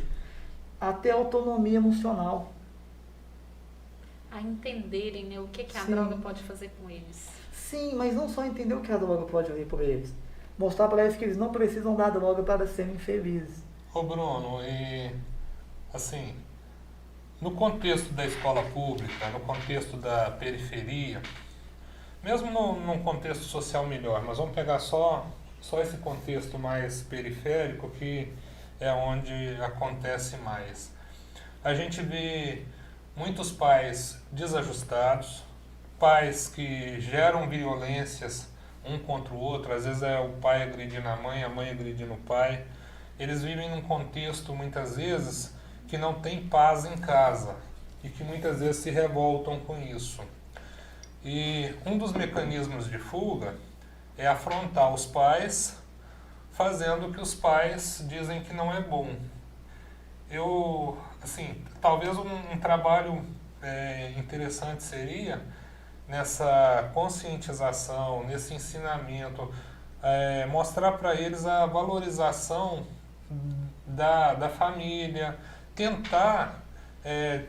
até autonomia emocional. A entenderem, né, o que a Sim. droga pode fazer com eles. Sim, mas não só entender o que a droga pode fazer por eles. Mostrar para eles que eles não precisam da droga para serem felizes. Ô Bruno, e assim, no contexto da escola pública, no contexto da periferia, mesmo num contexto social melhor, mas vamos pegar só esse contexto mais periférico, que é onde acontece mais. A gente vê muitos pais desajustados, pais que geram violências um contra o outro, às vezes é o pai agredindo a mãe agredindo o pai. Eles vivem num contexto, muitas vezes, que não tem paz em casa e que muitas vezes se revoltam com isso. E um dos mecanismos de fuga é afrontar os pais fazendo o que os pais dizem que não é bom. Talvez um trabalho interessante seria nessa conscientização, nesse ensinamento, mostrar para eles a valorização da família, tentar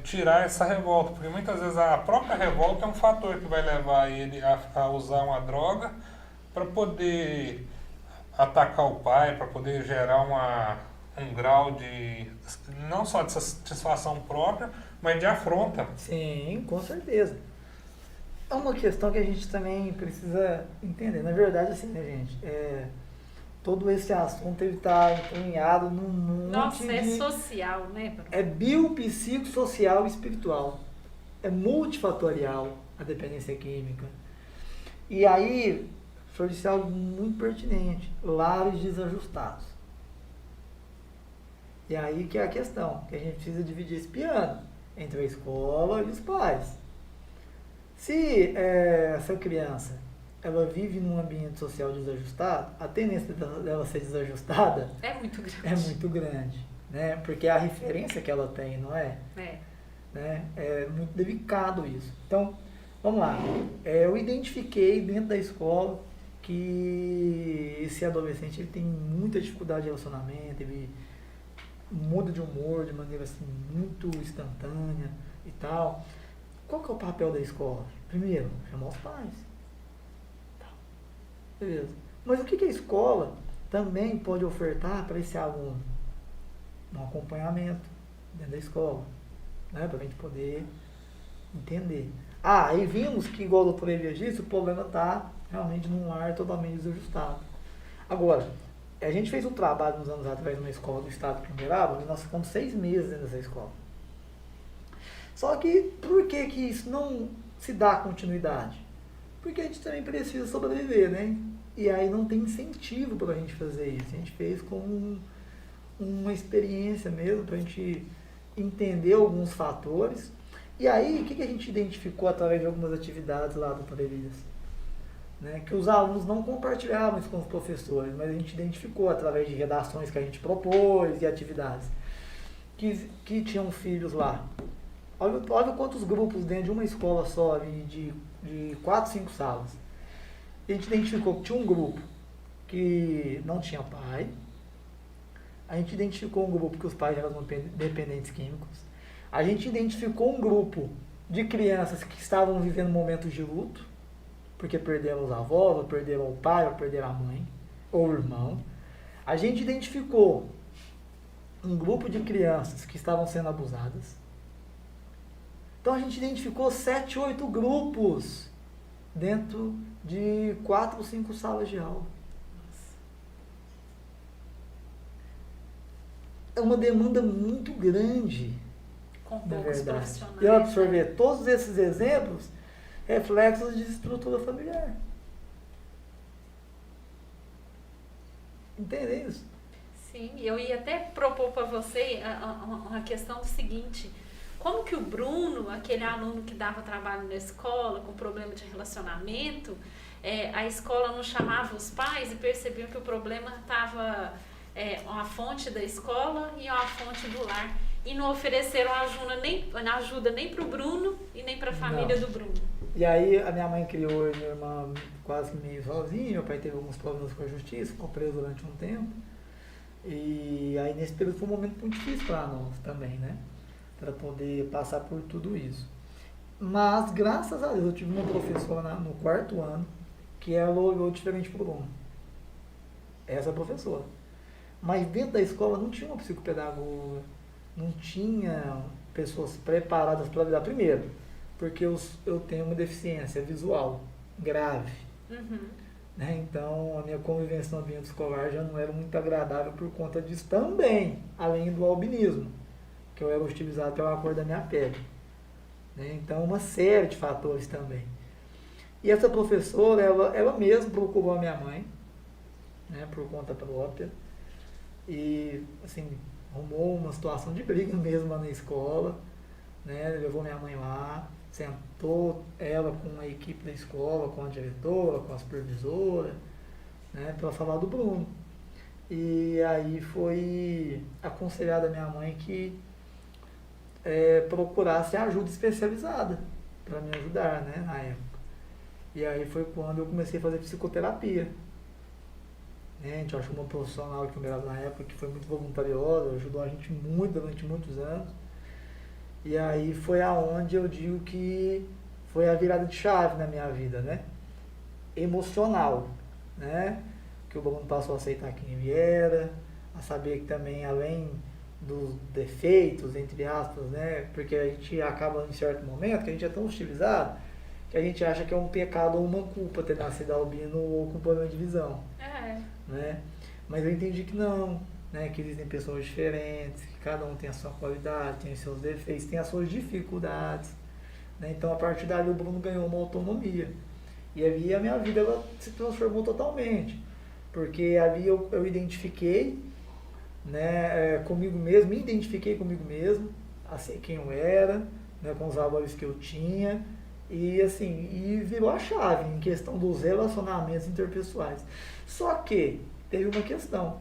tirar essa revolta, porque muitas vezes a própria revolta é um fator que vai levar ele a usar uma droga para poder atacar o pai, para poder gerar um grau de, não só de satisfação própria, mas de afronta. Sim, com certeza. É uma questão que a gente também precisa entender. Na verdade, assim, né, gente? Todo esse assunto ele está entranhado num Nossa, monte é de... social, né, Bruno? É biopsicossocial e espiritual. É multifatorial a dependência química. E aí, o senhor disse algo muito pertinente. Lares desajustados. E aí que é a questão, que a gente precisa dividir esse piano entre a escola e os pais. Se essa criança ela vive num ambiente social desajustado, a tendência dela ser desajustada É muito grande. é muito grande, né? Porque é a referência que ela tem, não é? Né? É muito delicado isso. Então, vamos lá. Eu identifiquei dentro da escola que esse adolescente ele tem muita dificuldade de relacionamento, ele muda de humor de maneira assim, muito instantânea e tal. Qual que é o papel da escola? Primeiro, chamar os pais. Beleza. Mas o que a escola também pode ofertar para esse aluno? Um acompanhamento dentro da escola, né? Para a gente poder entender. Aí vimos que, igual a doutora Elia disse, o problema está realmente num lar totalmente desajustado. Agora, a gente fez um trabalho uns anos atrás numa escola do estado de Pindamonhangaba, e nós ficamos 6 meses dentro dessa escola. Só que, por que isso não se dá continuidade? Porque a gente também precisa sobreviver, né? E aí não tem incentivo para a gente fazer isso. A gente fez como uma experiência mesmo, para a gente entender alguns fatores. E aí, o que a gente identificou através de algumas atividades lá do Parelias? Né? Que os alunos não compartilhavam isso com os professores, mas a gente identificou através de redações que a gente propôs e atividades que tinham filhos lá. Olha quantos grupos dentro de uma escola só, de 4, 5 salas. A gente identificou que tinha um grupo que não tinha pai. A gente identificou um grupo que os pais eram dependentes químicos. A gente identificou um grupo de crianças que estavam vivendo momentos de luto, porque perderam os avós, ou perderam o pai, ou perderam a mãe, ou o irmão. A gente identificou um grupo de crianças que estavam sendo abusadas. Então a gente identificou 7, 8 grupos dentro de 4 ou 5 salas de aula. É uma demanda muito grande, Com na poucos verdade. profissionais. E absorver todos esses exemplos, reflexos de estrutura familiar. Entende isso? Sim, eu ia até propor para você uma questão do seguinte: como que o Bruno, aquele aluno que dava trabalho na escola, com problema de relacionamento, a escola não chamava os pais e percebiam que o problema estava uma fonte da escola e uma fonte do lar. E não ofereceram ajuda nem para o Bruno e nem para a família do Bruno. E aí a minha mãe criou a minha irmã quase que meio sozinha, meu pai teve alguns problemas com a justiça, ficou preso durante um tempo. E aí nesse período foi um momento muito difícil para nós também, né? Para poder passar por tudo isso. Mas graças a Deus eu tive uma professora no 4º ano que ela olhou diferente para o Bruno. Essa professora. Mas dentro da escola não tinha uma psicopedagoga, não tinha pessoas preparadas para lidar. Primeiro, porque eu tenho uma deficiência visual grave. Uhum. Né? Então, a minha convivência no ambiente escolar já não era muito agradável por conta disso também, além do albinismo, que eu era hostilizado pela cor da minha pele. Né? Então, uma série de fatores também. E essa professora, ela mesma procurou a minha mãe, né, por conta própria, e, assim, arrumou uma situação de briga mesmo lá na escola, né, levou minha mãe lá, sentou ela com a equipe da escola, com a diretora, com a supervisora, né, para falar do Bruno. E aí foi aconselhada a minha mãe que procurasse ajuda especializada para me ajudar, né, na época. E aí foi quando eu comecei a fazer psicoterapia. Né? A gente achou uma profissional que eu mirava na época que foi muito voluntariosa, ajudou a gente muito durante muitos anos. E aí foi aonde eu digo que foi a virada de chave na minha vida, né? Emocional, né? Que o Bruno passou a aceitar quem ele era, a saber que também, além dos defeitos, entre aspas, né? Porque a gente acaba em certo momento que a gente é tão hostilizado que a gente acha que é um pecado ou uma culpa ter nascido albino ou com problema de visão. Né? Mas eu entendi que não, né? Que existem pessoas diferentes, que cada um tem a sua qualidade, tem os seus defeitos, tem as suas dificuldades. Né? Então, a partir dali, o Bruno ganhou uma autonomia. E ali a minha vida ela se transformou totalmente. Porque ali eu identifiquei, né, comigo mesmo, me identifiquei comigo mesmo, assim, quem eu era, né, com os valores que eu tinha. E assim, e virou a chave em questão dos relacionamentos interpessoais. Só que teve uma questão.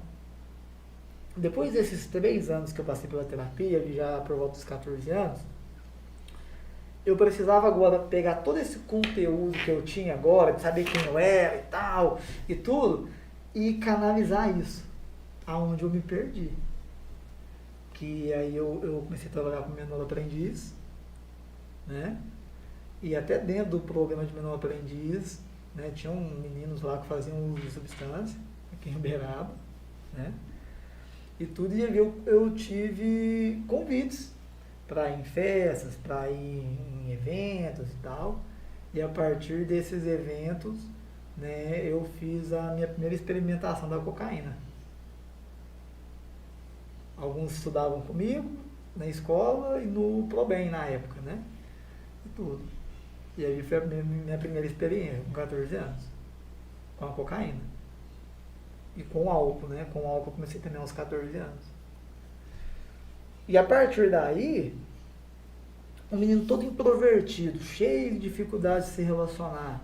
Depois desses 3 anos que eu passei pela terapia, já por volta dos 14 anos, eu precisava agora pegar todo esse conteúdo que eu tinha agora, de saber quem eu era e tal, e tudo, e canalizar isso, aonde eu me perdi. Que aí eu comecei a trabalhar como menor aprendiz, né? E até dentro do programa de menor aprendiz, né, tinham meninos lá que faziam uso de substância, aqui em Uberaba, né? E tudo, e ali eu tive convites para ir em festas, para ir em eventos e tal. E a partir desses eventos, né, eu fiz a minha primeira experimentação da cocaína. Alguns estudavam comigo na escola e no Probem na época, né? E tudo. E aí foi a minha primeira experiência, com 14 anos, com a cocaína. E com o álcool, né? Com o álcool eu comecei também aos 14 anos. E a partir daí, um menino todo introvertido, cheio de dificuldades de se relacionar.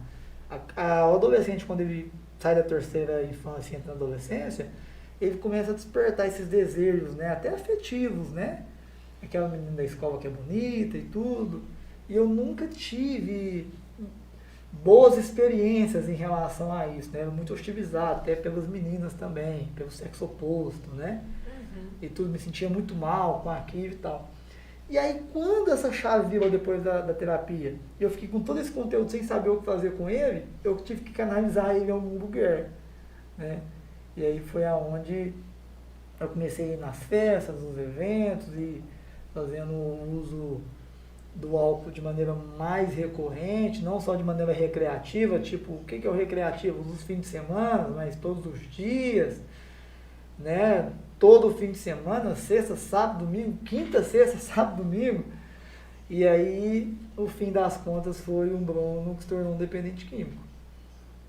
O adolescente, quando ele sai da terceira infância e entra na adolescência, ele começa a despertar esses desejos, né? Até afetivos, né? Aquela menina da escola que é bonita e tudo. E eu nunca tive boas experiências em relação a isso, né? Eu era muito hostilizado, até pelas meninas também, pelo sexo oposto, né? E tudo, me sentia muito mal com aquilo e tal. E aí, quando essa chave virou depois da terapia, eu fiquei com todo esse conteúdo sem saber o que fazer com ele, eu tive que canalizar ele em algum lugar, né? E aí foi aonde eu comecei a ir nas festas, nos eventos e fazendo uso do álcool de maneira mais recorrente, não só de maneira recreativa, tipo, o que é o recreativo? Nos fins de semana, mas todos os dias, né? Todo fim de semana, sexta, sábado, domingo, quinta, sexta, sábado, domingo. E aí, o fim das contas, foi um Bruno que se tornou um dependente químico,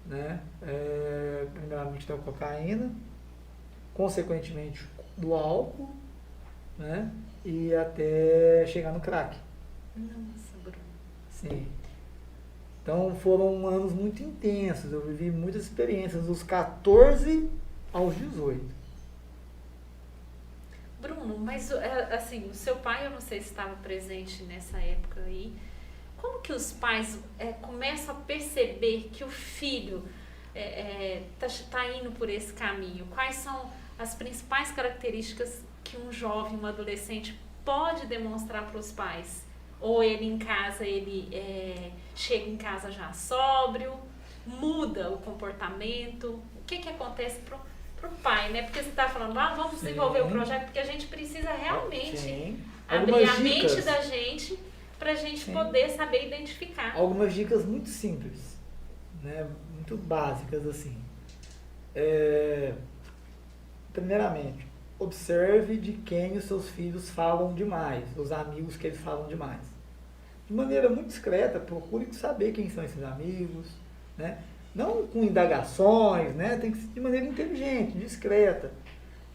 né? Primeiramente da cocaína, consequentemente do álcool, né? E até chegar no crack. Nossa, Bruno. Sim. Então foram anos muito intensos, eu vivi muitas experiências, dos 14 aos 18. Bruno, mas assim, o seu pai, eu não sei se estava presente nessa época aí, como que os pais começam a perceber que o filho tá indo por esse caminho? Quais são as principais características que um jovem, um adolescente pode demonstrar para os pais? Ou ele em casa, ele chega em casa já sóbrio, muda o comportamento? O que acontece pro pai, né? Porque você está falando, vamos desenvolver o projeto, porque a gente precisa realmente abrir a mente da gente para a gente poder saber identificar. Algumas dicas muito simples, né? Muito básicas, assim. Primeiramente, observe de quem os seus filhos falam demais, os amigos que eles falam demais. De maneira muito discreta, procure saber quem são esses amigos, né? Não com indagações, né? Tem que ser de maneira inteligente, discreta,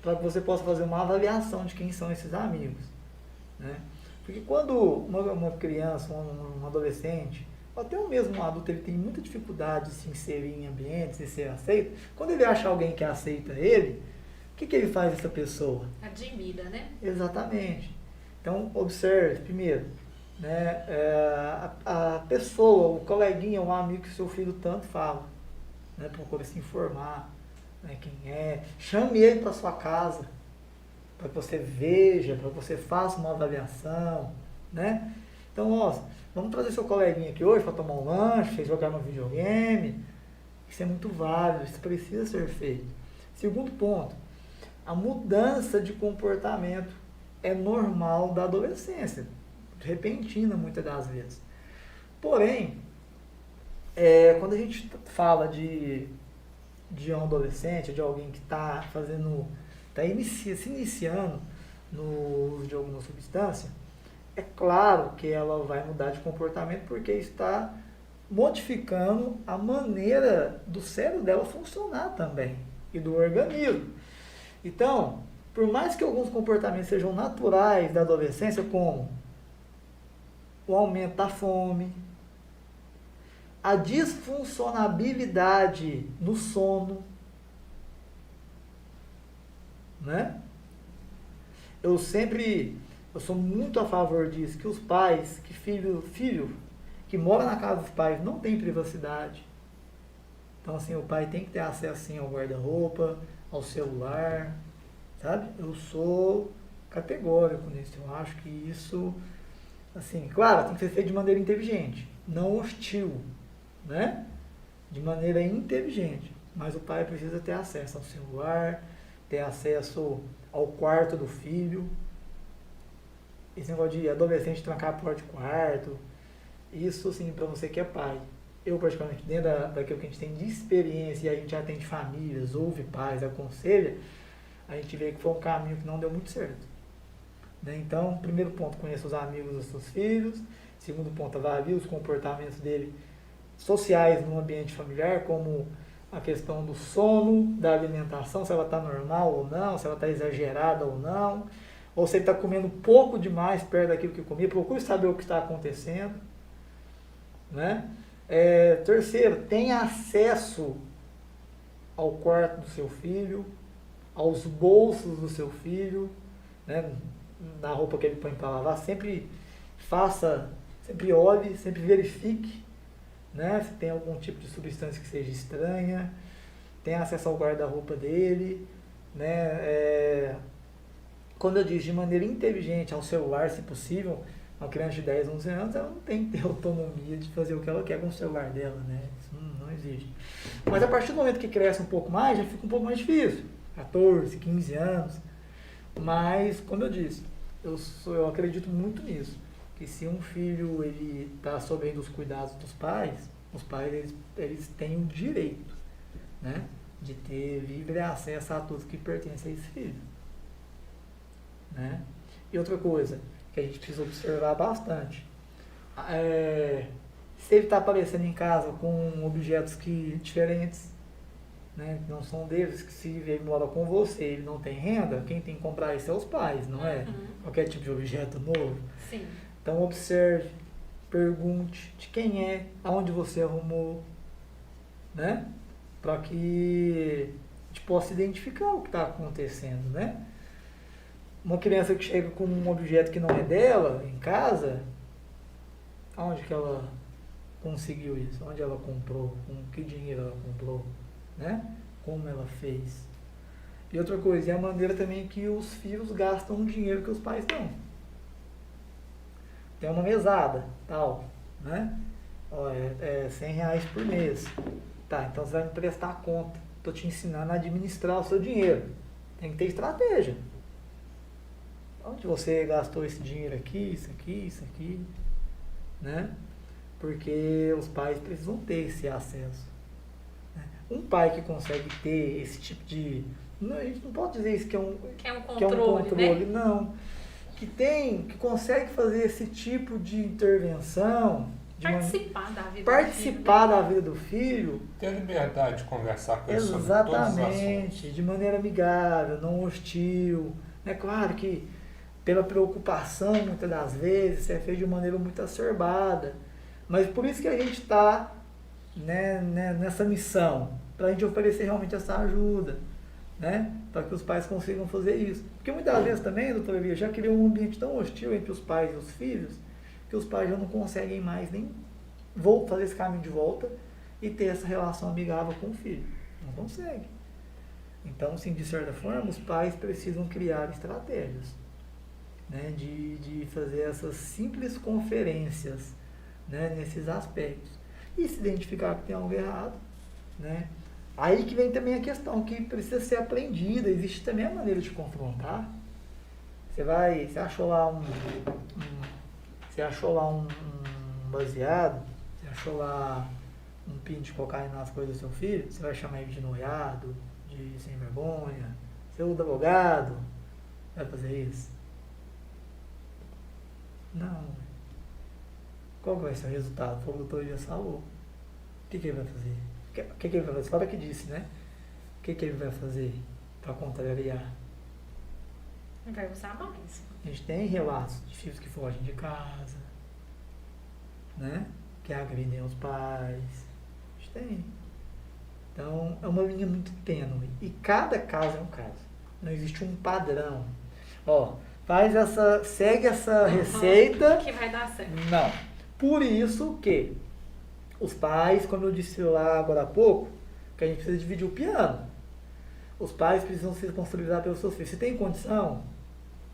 para que você possa fazer uma avaliação de quem são esses amigos, né? Porque quando uma criança, um adolescente, ou até o mesmo adulto, ele tem muita dificuldade de se inserir em ambientes e ser aceito, quando ele acha alguém que aceita ele, o que ele faz essa pessoa? Admira, né? Exatamente. Então, observe, primeiro, né, a pessoa, o coleguinha, o amigo que seu filho tanto fala, né, procure se informar, né, quem é, chame ele para sua casa, para que você veja, para que você faça uma avaliação, né? Então, ó, vamos trazer seu coleguinha aqui hoje para tomar um lanche, jogar no videogame. Isso é muito válido, isso precisa ser feito. Segundo ponto, a mudança de comportamento é normal da adolescência, repentina muitas das vezes. Porém, quando a gente fala de um adolescente, de alguém que está se iniciando no uso de alguma substância, é claro que ela vai mudar de comportamento porque está modificando a maneira do cérebro dela funcionar também e do organismo. Então, por mais que alguns comportamentos sejam naturais da adolescência, como o aumento da fome, a disfuncionabilidade no sono, né? Eu sou muito a favor disso, que os pais, que filho que mora na casa dos pais não tem privacidade. Então, assim, o pai tem que ter acesso, assim, ao guarda-roupa, ao celular, sabe? Eu sou categórico nisso. Eu acho que isso, assim, claro, tem que ser feito de maneira inteligente, não hostil, né? De maneira inteligente. Mas o pai precisa ter acesso ao celular, ter acesso ao quarto do filho. Esse negócio de adolescente trancar a porta de quarto, isso, assim, para você que é pai. Eu, particularmente, dentro daquilo que a gente tem de experiência, e a gente atende famílias, ouve pais, aconselha, a gente vê que foi um caminho que não deu muito certo. Né? Então, primeiro ponto, conheça os amigos dos seus filhos. Segundo ponto, avalie os comportamentos dele sociais no ambiente familiar, como a questão do sono, da alimentação, se ela está normal ou não, se ela está exagerada ou não, ou se ele está comendo pouco demais perto daquilo que comia. Procure saber o que está acontecendo. Né? Terceiro, tenha acesso ao quarto do seu filho, aos bolsos do seu filho, né? Na roupa que ele põe para lavar, sempre olhe, sempre verifique, né? Se tem algum tipo de substância que seja estranha, tenha acesso ao guarda-roupa dele, né? Quando eu digo de maneira inteligente ao celular, se possível, uma criança de 10, 11 anos, ela não tem que ter autonomia de fazer o que ela quer com o celular dela, né? Isso não existe. Mas a partir do momento que cresce um pouco mais, já fica um pouco mais difícil. 14, 15 anos. Mas, como eu disse, eu acredito muito nisso. Que se um filho está sob os cuidados dos pais, os pais eles têm o direito, né, de ter livre acesso a tudo que pertence a esse filho. Né? E outra coisa que a gente precisa observar bastante, se ele está aparecendo em casa com objetos diferentes, né, não são deles, que se ele mora com você, ele não tem renda, quem tem que comprar isso é os pais, não é? Qualquer tipo de objeto novo. Sim. Então observe, pergunte de quem é, aonde você arrumou, né? Para que a gente possa identificar o que está acontecendo, né? Uma criança que chega com um objeto que não é dela, em casa, aonde que ela conseguiu isso? Onde ela comprou? Com que dinheiro ela comprou? Né? Como ela fez? E outra coisa, é a maneira também que os filhos gastam o dinheiro que os pais dão. Tem uma mesada, tal, né? Ó, R$100 por mês. Tá, então você vai me prestar conta. Estou te ensinando a administrar o seu dinheiro. Tem que ter estratégia. Onde você gastou esse dinheiro aqui, isso aqui, né? Porque os pais precisam ter esse acesso. Né? Um pai que consegue ter esse tipo de... Não, a gente não pode dizer isso que é um controle, né? Não. Que consegue fazer esse tipo de intervenção... Participar da vida do filho. Ter liberdade de conversar com ele sobre todos os assuntos. Exatamente, de maneira amigável, não hostil. É claro que pela preocupação, muitas das vezes, isso é feito de maneira muito acerbada. Mas por isso que a gente está, né, nessa missão, para a gente oferecer realmente essa ajuda. né? Para que os pais consigam fazer isso. Porque muitas vezes também, doutora Bia, já criou um ambiente tão hostil entre os pais e os filhos, que os pais já não conseguem mais nem fazer esse caminho de volta e ter essa relação amigável com o filho. Não consegue. Então, assim, de certa forma, os pais precisam criar estratégias, né, de fazer essas simples conferências, né, nesses aspectos. E se identificar que tem algo errado, né? Aí que vem também a questão que precisa ser aprendida. Existe também a maneira de confrontar. Você achou lá um baseado, você achou lá um pino de cocaína nas coisas do seu filho, você vai chamar ele de noiado, de sem vergonha, seu advogado, vai fazer isso? Não. Qual vai ser o resultado? Foi o doutor já falou. O que ele vai fazer? O que ele vai fazer? Fora que disse, né? O que ele vai fazer para contrariar? Vai usar mais. A gente tem relatos de filhos que fogem de casa, né? Que agridem os pais. A gente tem. Então, é uma linha muito tênue. E cada caso é um caso. Não existe um padrão. Ó, segue essa receita. Que vai dar certo. Não. Por isso que os pais, como eu disse lá agora há pouco, que a gente precisa dividir o piano. Os pais precisam se responsabilizar pelos seus filhos. Se tem condição,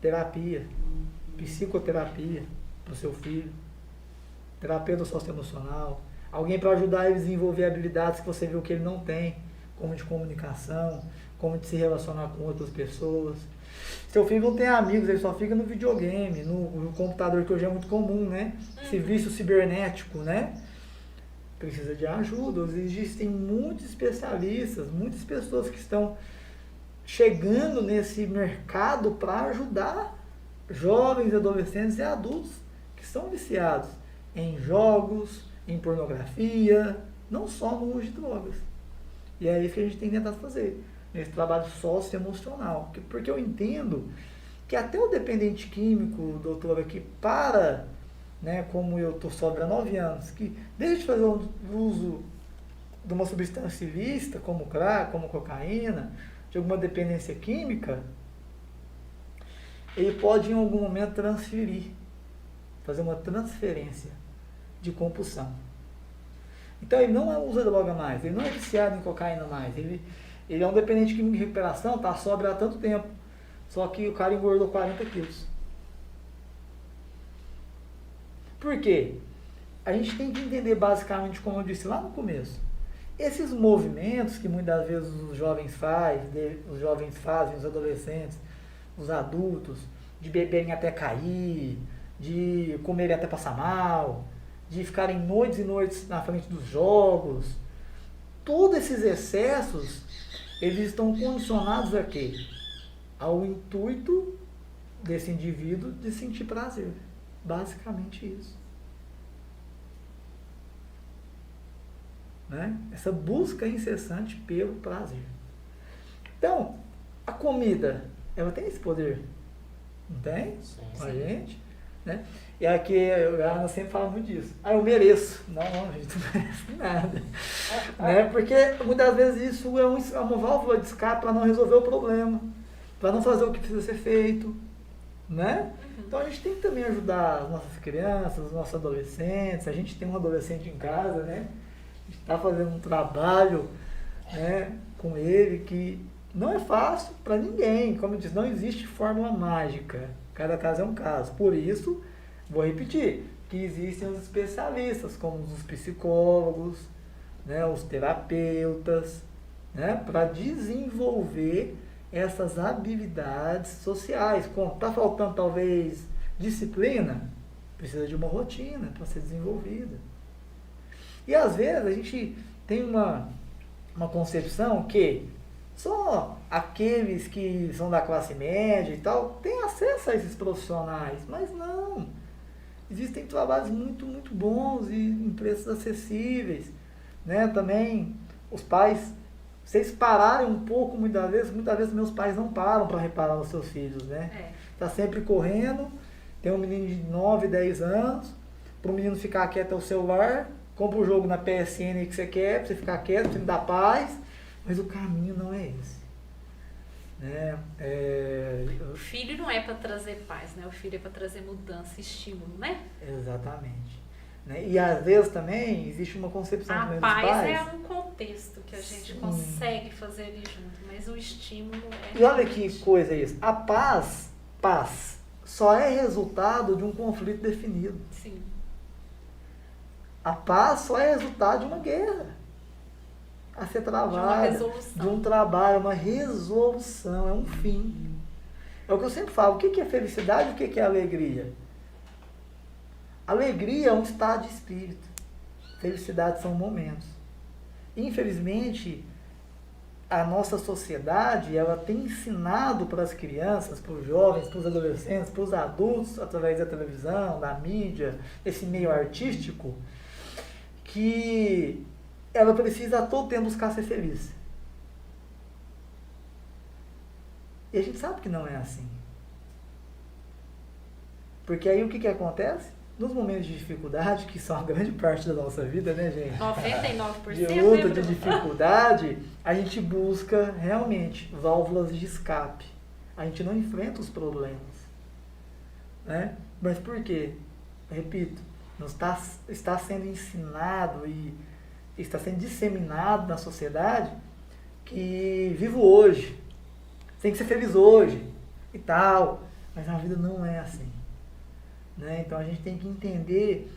terapia, psicoterapia para o seu filho, terapeuta socioemocional, alguém para ajudar ele a desenvolver habilidades que você viu que ele não tem, como de comunicação, como de se relacionar com outras pessoas. Seu filho não tem amigos, ele só fica no videogame, no computador, que hoje é muito comum, né? Esse vício cibernético, né? Precisa de ajuda. Existem muitos especialistas, muitas pessoas que estão chegando nesse mercado para ajudar jovens, adolescentes e adultos que são viciados em jogos, em pornografia, não só no uso de drogas. E é isso que a gente tem tentado fazer, nesse trabalho socioemocional. Porque eu entendo que até o dependente químico, doutora, que para, né, como eu estou sóbrio há 9 anos, que desde de fazer o uso de uma substância ilícita, como crack, como cocaína, de alguma dependência química, ele pode em algum momento fazer uma transferência de compulsão. Então ele não usa droga mais, ele não é viciado em cocaína mais, ele é um dependente químico de recuperação, está sóbrio há tanto tempo, só que o cara engordou 40 quilos. Por quê? A gente tem que entender basicamente, como eu disse lá no começo, esses movimentos que muitas vezes os jovens fazem, os adolescentes, os adultos, de beberem até cair, de comerem até passar mal, de ficarem noites e noites na frente dos jogos, todos esses excessos, eles estão condicionados a quê? Ao intuito desse indivíduo de sentir prazer. Basicamente isso. Né? Essa busca incessante pelo prazer. Então, a comida, ela tem esse poder? Não tem? Sim. Com a gente? Né? E aqui a Ana sempre fala muito disso. Eu mereço. Não, gente, não merece nada. Né? Porque muitas vezes isso é uma válvula de escape para não resolver o problema, para não fazer o que precisa ser feito. Né? Então a gente tem que também ajudar as nossas crianças, os nossos adolescentes. A gente tem um adolescente em casa, né? A gente está fazendo um trabalho, né, com ele que não é fácil para ninguém. Como eu disse, não existe fórmula mágica. Cada caso é um caso. Por isso, vou repetir, que existem os especialistas, como os psicólogos, né, os terapeutas, né, para desenvolver essas habilidades sociais. Como está faltando talvez disciplina, precisa de uma rotina para ser desenvolvida. E às vezes a gente tem uma concepção que só aqueles que são da classe média e tal têm acesso a esses profissionais, mas não. Existem trabalhos muito, muito bons e em preços acessíveis. Né? Também os pais, vocês pararem um pouco muitas vezes meus pais não param para reparar os seus filhos. Né? Tá sempre correndo, tem um menino de 9, 10 anos, para o menino ficar quieto ao celular, compra o jogo na PSN que você quer, para você ficar quieto, para você me dar paz, mas o caminho não é esse. né? O filho não é para trazer paz, né? O filho é para trazer mudança, estímulo, né? Exatamente. Né? E às vezes também existe uma concepção A também dos paz pais. é um contexto que a gente consegue fazer ali junto, mas o estímulo é... E olha que coisa isso. A paz, só é resultado de um conflito definido. Sim. A paz só é resultado de uma guerra a ser travada, De uma resolução. de um trabalho, uma resolução, é um fim. É o que eu sempre falo, o que é felicidade e o que é alegria? Alegria é um estado de espírito, felicidade são momentos. Infelizmente, a nossa sociedade, ela tem ensinado para as crianças, para os jovens, para os adolescentes, para os adultos, através da televisão, da mídia, desse meio artístico, que ela precisa a todo tempo buscar ser feliz. E a gente sabe que não é assim. Porque aí o que acontece? Nos momentos de dificuldade, que são a grande parte da nossa vida, né, gente? 99%. De luta, de dificuldade, a gente busca realmente válvulas de escape. A gente não enfrenta os problemas. Né? Mas por quê? Repito, está sendo ensinado e está sendo disseminado na sociedade que vivo hoje, tem que ser feliz hoje e tal. Mas a vida não é assim. Né? Então a gente tem que entender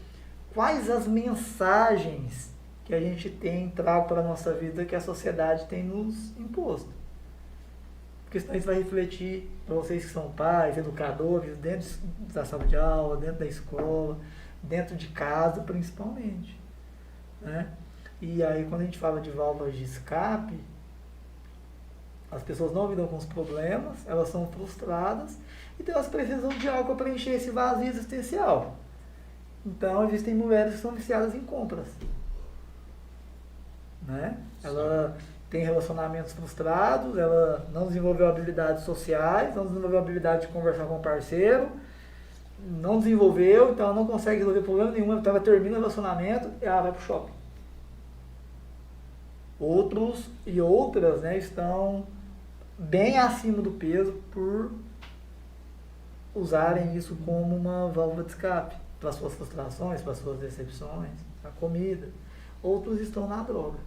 quais as mensagens que a gente tem trago para a nossa vida que a sociedade tem nos imposto. Porque senão isso vai refletir para vocês que são pais, educadores, dentro da sala de aula, dentro da escola, dentro de casa principalmente. Né? E aí quando a gente fala de válvulas de escape, as pessoas não lidam com os problemas, elas são frustradas, então elas precisam de algo para preencher esse vazio existencial. Então existem mulheres que são viciadas em compras. Né? Ela tem relacionamentos frustrados, ela não desenvolveu habilidades sociais, não desenvolveu habilidade de conversar com o parceiro, não desenvolveu, então ela não consegue resolver problema nenhum, então ela termina o relacionamento e ela vai para o shopping. Outros e outras, né, estão bem acima do peso por usarem isso como uma válvula de escape para suas frustrações, para suas decepções, a comida. Outros estão na droga,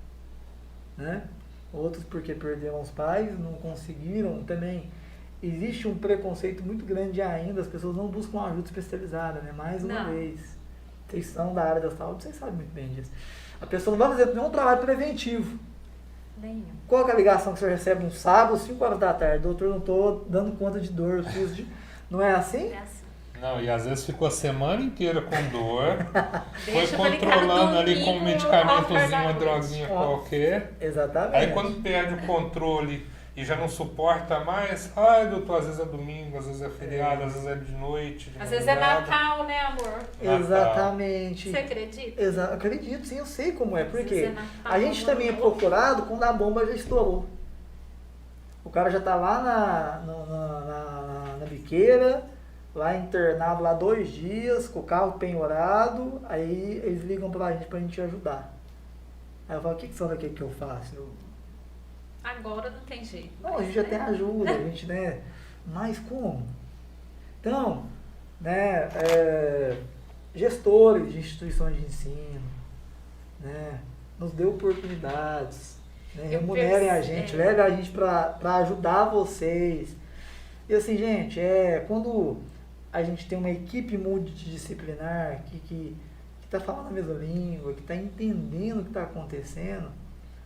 né? Outros porque perderam os pais, não conseguiram. Também existe um preconceito muito grande ainda, as pessoas não buscam ajuda especializada, né? Mais uma vez, vocês são da área da saúde, vocês sabem muito bem disso. A pessoa não vai fazer nenhum trabalho preventivo. Nenhum. Qual é a ligação que você recebe no sábado, 5 horas da tarde? Doutor, não estou dando conta de dor, preciso de... Não é assim? É assim. Não, e às vezes ficou a semana inteira com dor, foi Deixa controlando ali com um medicamentozinho, uma noite. droguinha qualquer. Exatamente. Aí quando perde o controle e já não suporta mais, ai doutor, às vezes é domingo, às vezes é feriado, às vezes é de noite, de Às vezes é madrugada. Natal, né, amor? Exatamente. Você acredita? Acredito, sim, eu sei como é. Às Por vezes quê? é Natal, A gente também é amor. procurado quando a bomba já estourou. O cara já está lá na biqueira, lá internado lá 2 dias, com o carro penhorado, aí eles ligam pra gente ajudar. Aí eu falo, o que você quer que eu faça? Agora não tem jeito. Não, a gente já tem ajuda, a gente, né? Mas como? Então, né, gestores de instituições de ensino, né, nos dê oportunidades, né, remunerem a gente, levem a gente para ajudar vocês. E assim, gente, quando a gente tem uma equipe multidisciplinar que está falando a mesma língua, que está entendendo o que está acontecendo,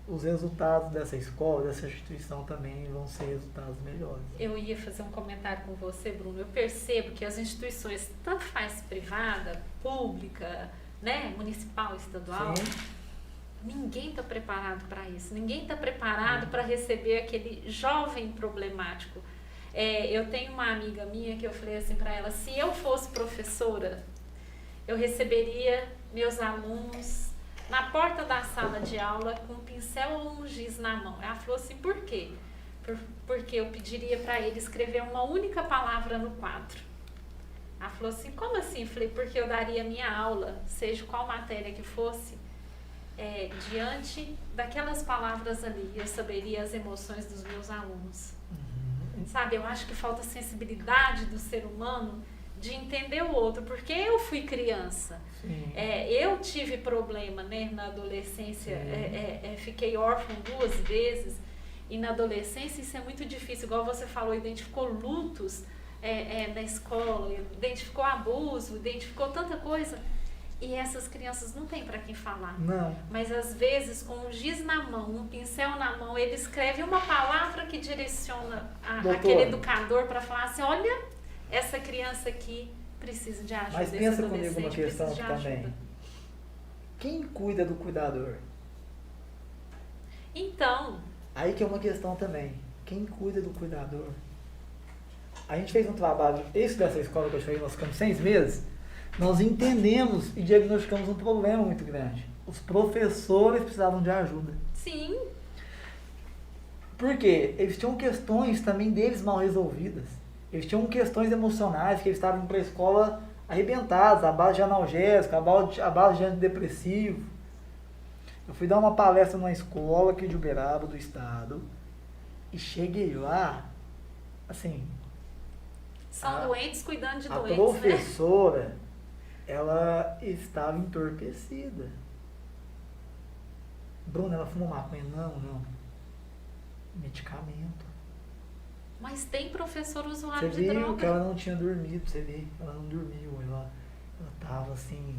os resultados dessa escola, dessa instituição também vão ser resultados melhores. Eu ia fazer um comentário com você, Bruno. Eu percebo que as instituições, tanto faz privada, pública, né, municipal, estadual, Sim. Ninguém está preparado para isso. Ninguém está preparado para receber aquele jovem problemático. Eu tenho uma amiga minha que eu falei assim para ela, se eu fosse professora, eu receberia meus alunos na porta da sala de aula com um pincel ou um giz na mão. Ela falou assim, por quê? Porque eu pediria para ele escrever uma única palavra no quadro. Ela falou assim, como assim? Eu falei, porque eu daria minha aula, seja qual matéria que fosse, diante daquelas palavras ali, eu saberia as emoções dos meus alunos. sabe? Eu acho que falta sensibilidade do ser humano de entender o outro, porque eu fui criança. Eu tive problema, né, na adolescência, fiquei órfã 2 vezes, e na adolescência isso é muito difícil, igual você falou, identificou lutos na escola, identificou abuso, identificou tanta coisa, e essas crianças não têm para quem falar. Não. Mas às vezes, com um giz na mão, um pincel na mão, ele escreve uma palavra que direciona aquele educador para falar assim, olha, essa criança aqui precisa de ajuda. Mas pensa comigo uma questão também. Quem cuida do cuidador? Então. Aí que é uma questão também. Quem cuida do cuidador? A gente fez um trabalho, esse dessa escola que eu falei, nós ficamos 6 meses, nós entendemos e diagnosticamos um problema muito grande. Os professores precisavam de ajuda. Sim. Por quê? Eles tinham questões também deles mal resolvidas. Eles tinham questões emocionais, que eles estavam indo para a escola arrebentados, à base de analgésico, à base de antidepressivo. Eu fui dar uma palestra numa escola aqui de Uberaba, do estado, e cheguei lá, assim... São doentes cuidando de doentes, né? A professora, ela estava entorpecida. Bruna, ela fumou maconha? Não. Medicamento. Mas tem professor usuário de droga. Você viu droga. que ela não tinha dormido, você vê, ela não dormiu, ela estava assim,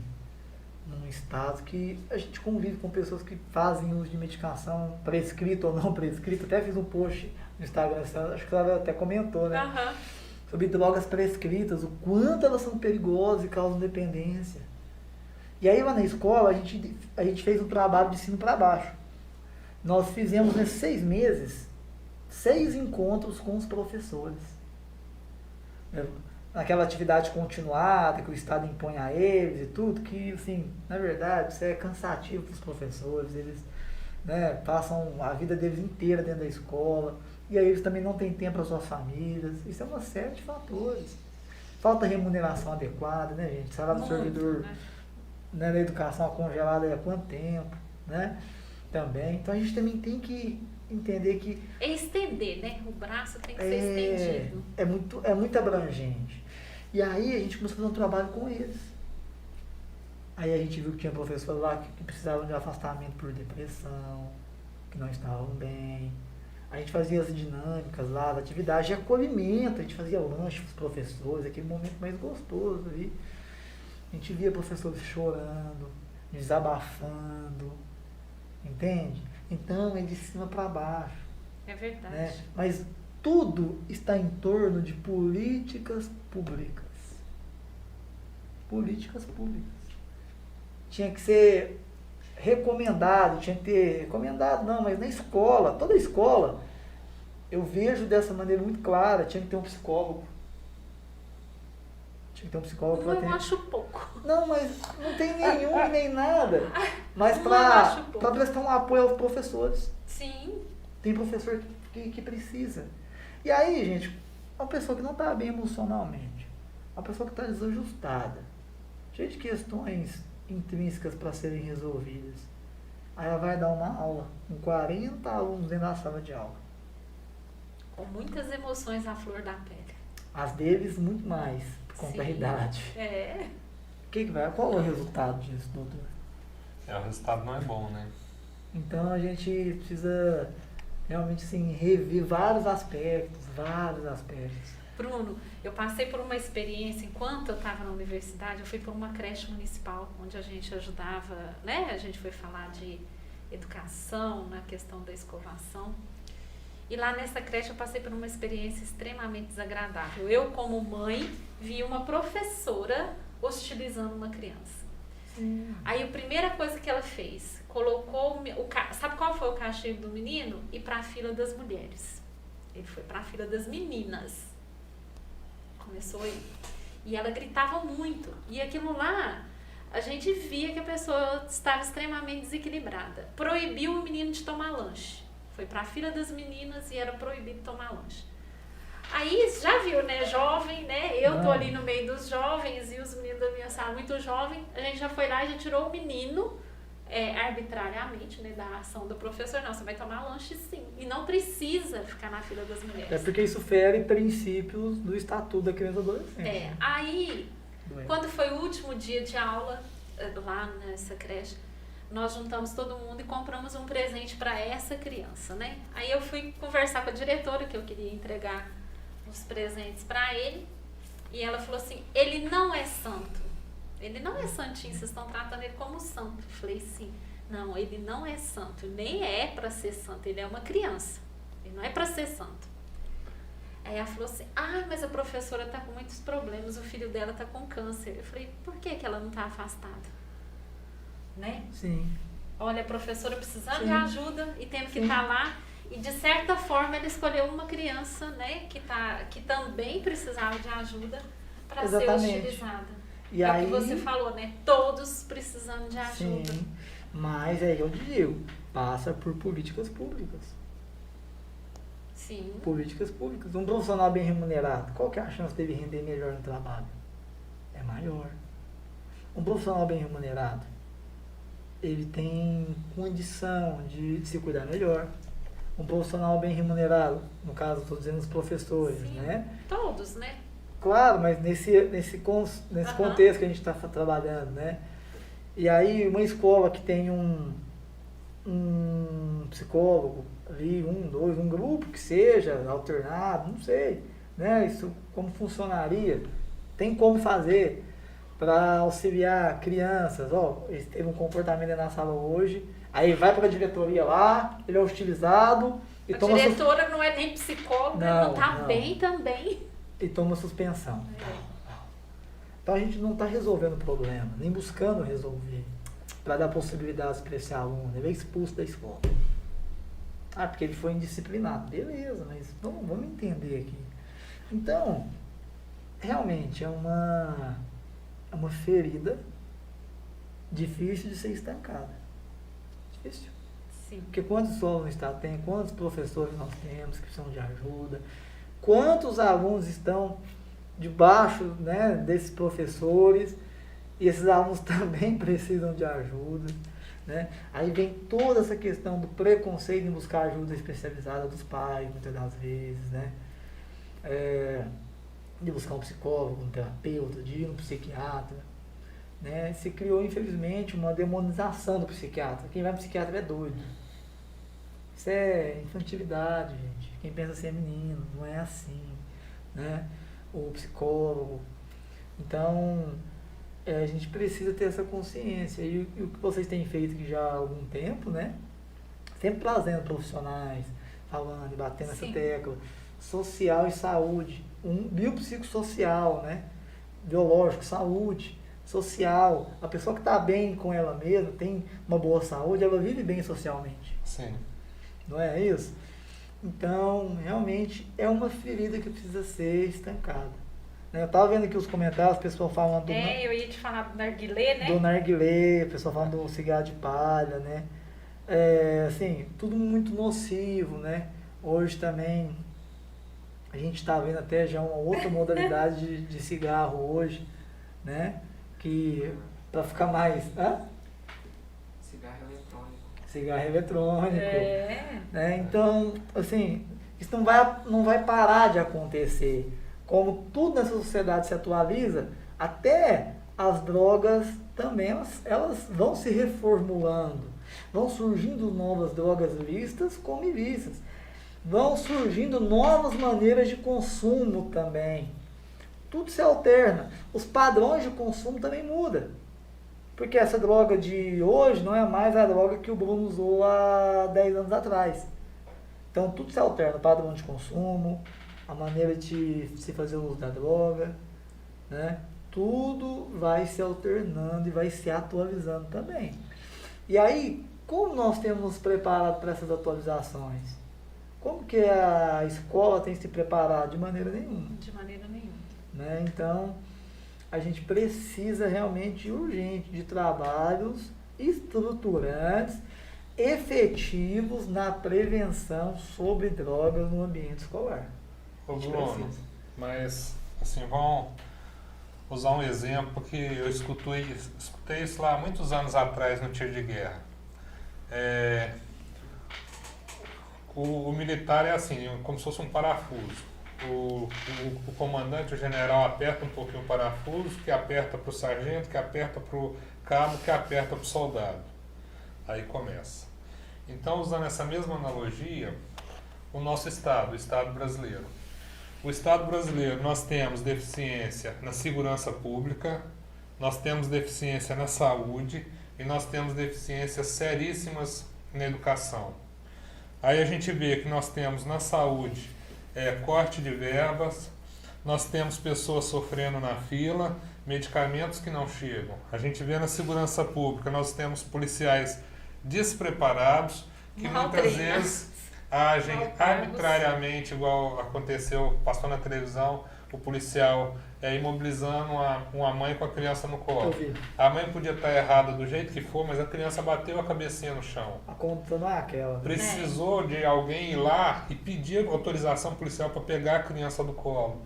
num estado que a gente convive com pessoas que fazem uso de medicação, prescrita ou não prescrita. Até fiz um post no Instagram, acho que ela até comentou, né? Uhum. Sobre drogas prescritas, o quanto elas são perigosas e causam dependência. E aí lá na escola a gente fez um trabalho de cima para baixo. Nós fizemos nesses 6 meses 6 encontros com os professores. Naquela atividade continuada que o Estado impõe a eles e tudo, que, assim, na verdade, isso é cansativo para os professores, eles, né, passam a vida deles inteira dentro da escola, e aí eles também não têm tempo para suas famílias, isso é uma série de fatores. Falta remuneração adequada, né, gente? Salário do servidor, né, da educação congelada há quanto tempo, né? Também. Então a gente também tem que entender que... É estender, né? O braço tem que ser estendido. É muito abrangente. E aí a gente começou a fazer um trabalho com eles. Aí a gente viu que tinha professores lá que precisavam de afastamento por depressão, que não estavam bem. A gente fazia as dinâmicas lá, as atividades de acolhimento, a gente fazia lanche para os professores, aquele momento mais gostoso ali. A gente via professores chorando, desabafando, entende? Então é de cima para baixo. É verdade. Né? Mas tudo está em torno de políticas públicas. Políticas públicas. Tinha que ser recomendado, tinha que ter recomendado, não, mas na escola, toda escola, eu vejo dessa maneira muito clara, tinha que ter um psicólogo. Tinha que ter um psicólogo. Eu acho pouco. Não, mas não tem nenhum nem nada. Mas para prestar um apoio aos professores. Sim. Tem professor que precisa. E aí, gente, uma pessoa que não está bem emocionalmente, uma pessoa que está desajustada, cheia de questões intrínsecas para serem resolvidas. Aí ela vai dar uma aula com 40 alunos dentro da sala de aula. Com muitas emoções à flor da pele. As deles, muito mais, por conta da idade. É. Qual é o resultado disso, doutor? O resultado não é bom, né? Então a gente precisa realmente assim, rever vários aspectos. Bruno, eu passei por uma experiência, enquanto eu estava na universidade, eu fui por uma creche municipal, onde a gente ajudava, né? A gente foi falar de educação, na questão da escovação. E lá nessa creche eu passei por uma experiência extremamente desagradável. Eu, como mãe, vi uma professora hostilizando uma criança. Aí a primeira coisa que ela fez, colocou sabe qual foi o castigo do menino? Ir para a fila das mulheres. Ele foi para a fila das meninas. Começou aí. E ela gritava muito. E aquilo lá, a gente via que a pessoa estava extremamente desequilibrada. Proibiu o menino de tomar lanche. Foi para a fila das meninas e era proibido tomar lanche. Aí, já viu, né? Jovem, né? Eu tô ali no meio dos jovens e os meninos da minha sala muito jovem. A gente já foi lá e já tirou o menino arbitrariamente, né, da ação do professor. Não, você vai tomar lanche sim. E não precisa ficar na fila das mulheres. É porque isso fere princípios do Estatuto da Criança e do Adolescente. Aí, quando foi o último dia de aula, lá nessa creche, nós juntamos todo mundo e compramos um presente para essa criança, né? Aí eu fui conversar com a diretora, que eu queria entregar os presentes para ele, e ela falou assim, ele não é santo, ele não é santinho, vocês estão tratando ele como santo. Eu falei, sim, não, ele não é santo, nem é para ser santo, ele é uma criança, ele não é para ser santo. Aí ela falou assim, mas a professora tá com muitos problemas, o filho dela tá com câncer. Eu falei, por que ela não tá afastada? Né? Sim. Olha, a professora precisando Sim. de ajuda e tendo que estar lá. E de certa forma ela escolheu uma criança, né, que também precisava de ajuda para ser utilizada. E é aí, o que você falou, né? Todos precisando de ajuda. Sim, mas aí eu digo, passa por políticas públicas. Sim. Políticas públicas. Um profissional bem remunerado, qual que é a chance dele render melhor no trabalho? É maior. Um profissional bem remunerado, ele tem condição de se cuidar melhor. Um profissional bem remunerado, no caso, estou dizendo os professores, Sim, né? Todos, né? Claro, mas nesse contexto que a gente está trabalhando, né? E aí, uma escola que tem um psicólogo ali, um grupo que seja alternado, não sei, né? Isso como funcionaria? Tem como fazer para auxiliar crianças? Ele teve um comportamento na sala hoje, aí vai para a diretoria lá, ele é hostilizado e a toma diretora não é nem psicóloga, não tá bem também. E toma suspensão. É. Então a gente não está resolvendo o problema, nem buscando resolver, para dar possibilidades para esse aluno. Ele é expulso da escola. Porque ele foi indisciplinado. Beleza, mas vamos entender aqui. Então, realmente é uma ferida difícil de ser estancada. Difícil. Sim. Porque quantos escolas no estado tem, quantos professores nós temos que precisam de ajuda, quantos alunos estão debaixo, né, desses professores, e esses alunos também precisam de ajuda, né? Aí vem toda essa questão do preconceito em buscar ajuda especializada dos pais, muitas das vezes, né? De buscar um psicólogo, um terapeuta, de ir no psiquiatra, né? Se criou, infelizmente, uma demonização do psiquiatra. Quem vai no psiquiatra é doido. Isso é infantilidade, gente. Quem pensa assim é menino, não é assim, né? O psicólogo. Então, a gente precisa ter essa consciência. E o que vocês têm feito aqui já há algum tempo, né? Sempre trazendo profissionais, falando e batendo essa tecla. Social e saúde. Biopsicossocial, né? Biológico, saúde, social. A pessoa que está bem com ela mesma, tem uma boa saúde, ela vive bem socialmente. Sim. Não é isso? Então, realmente, é uma ferida que precisa ser estancada. Eu estava vendo aqui os comentários, o pessoal falando eu ia te falar do narguilé, né? Do narguilé, o pessoal falando do cigarro de palha, né? Assim, tudo muito nocivo, né? Hoje também, a gente está vendo até já uma outra modalidade de cigarro hoje, né? Que, para ficar mais... Cigarro eletrônico. Né? Então, assim, isso não vai parar de acontecer. Como tudo nessa sociedade se atualiza, até as drogas também, elas vão se reformulando. Vão surgindo novas drogas lícitas como ilícitas. Vão surgindo novas maneiras de consumo também. Tudo se alterna. Os padrões de consumo também mudam. Porque essa droga de hoje não é mais a droga que o Bruno usou há 10 anos atrás. Então tudo se alterna, o padrão de consumo, a maneira de se fazer o uso da droga, né? Tudo vai se alternando e vai se atualizando também. E aí, como nós temos nos preparado para essas atualizações? Como que a escola tem se preparado? De maneira nenhuma. De maneira nenhuma. Né? Então, a gente precisa realmente, urgente, de trabalhos estruturantes, efetivos na prevenção sobre drogas no ambiente escolar. Ô Bruno, mas assim, usar um exemplo que eu escutei isso lá há muitos anos atrás no tiro de guerra. O militar é assim, como se fosse um parafuso. O comandante, o general, aperta um pouquinho o parafuso, que aperta para o sargento, que aperta para o cabo, que aperta para o soldado. Aí começa. Então, usando essa mesma analogia, o nosso Estado, o Estado brasileiro. O Estado brasileiro, nós temos deficiência na segurança pública, nós temos deficiência na saúde e nós temos deficiências seríssimas na educação. Aí a gente vê que nós temos na saúde corte de verbas, nós temos pessoas sofrendo na fila, medicamentos que não chegam. A gente vê na segurança pública, nós temos policiais despreparados, que muitas vezes agem arbitrariamente, igual aconteceu, passou na televisão, o policial imobilizando uma mãe com a criança no colo. A mãe podia estar errada do jeito que for, mas a criança bateu a cabecinha no chão. A conta não é aquela. Precisou de alguém ir lá e pedir autorização policial para pegar a criança do colo.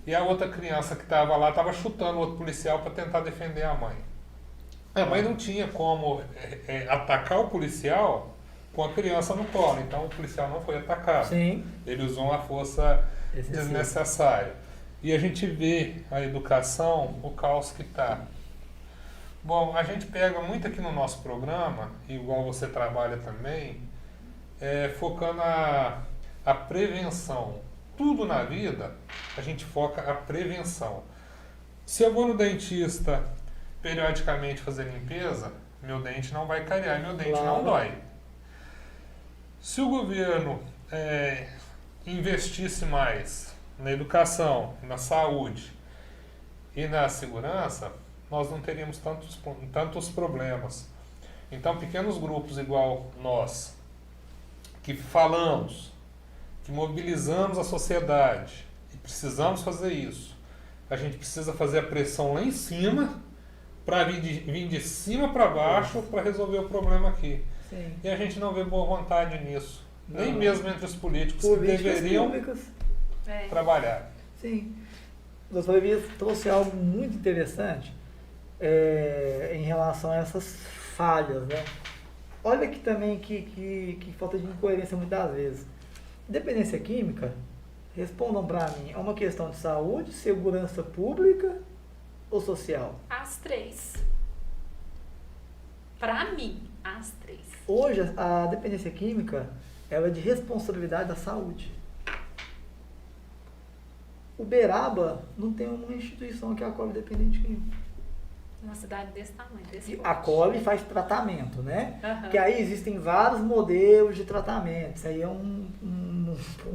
E a outra criança que estava lá estava chutando o outro policial para tentar defender a mãe. A mãe não tinha como atacar o policial com a criança no colo, então o policial não foi atacado. Sim. Ele usou uma força desnecessária. E a gente vê a educação, o caos que está. Bom, a gente pega muito aqui no nosso programa, igual você trabalha também, focando a prevenção. Tudo na vida, a gente foca a prevenção. Se eu vou no dentista periodicamente fazer limpeza, meu dente não vai cariar e meu dente não dói. Se o governo investisse mais na educação, na saúde e na segurança, nós não teríamos tantos problemas. Então, pequenos grupos igual nós, que falamos, que mobilizamos a sociedade, e precisamos fazer isso, a gente precisa fazer a pressão lá em cima, para vir de cima para baixo, para resolver o problema aqui. Sim. E a gente não vê boa vontade nisso. Não. Nem mesmo entre os políticos que deveriam trabalhar. Sim. O doutor Elias trouxe algo muito interessante em relação a essas falhas, né? Olha aqui também que falta de incoerência muitas vezes. Dependência química, respondam para mim, é uma questão de saúde, segurança pública ou social? As três. Para mim, as três. Hoje, a dependência química ela é de responsabilidade da saúde. Uberaba não tem uma instituição que acolhe dependente químico. Uma cidade desse tamanho, desse porte. Acolhe e faz tratamento, né? Uhum. Que aí existem vários modelos de tratamento. Isso aí é um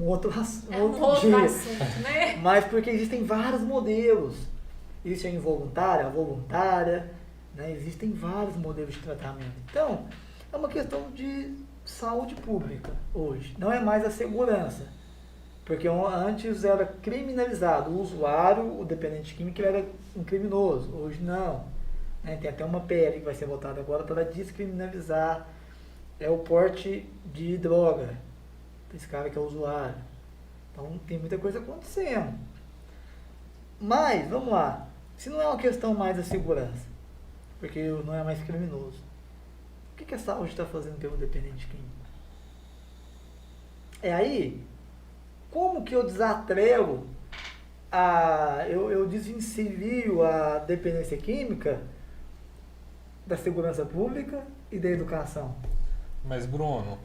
outro assunto. Assunto, né? Mas porque existem vários modelos. Existe a involuntária, a voluntária, né? Existem vários modelos de tratamento. Então, é uma questão de saúde pública hoje. Não é mais a segurança. Porque antes era criminalizado. O usuário, o dependente químico, era um criminoso. Hoje não. Né? Tem até uma PL que vai ser votada agora para descriminalizar o porte de droga. Esse cara que é usuário. Então tem muita coisa acontecendo. Mas, vamos lá. Se não é uma questão mais da segurança, porque não é mais criminoso, o que a saúde está fazendo pelo dependente químico? Aí, como que eu desatrelo, eu desvencilio a dependência química da segurança pública e da educação? Mas, Bruno,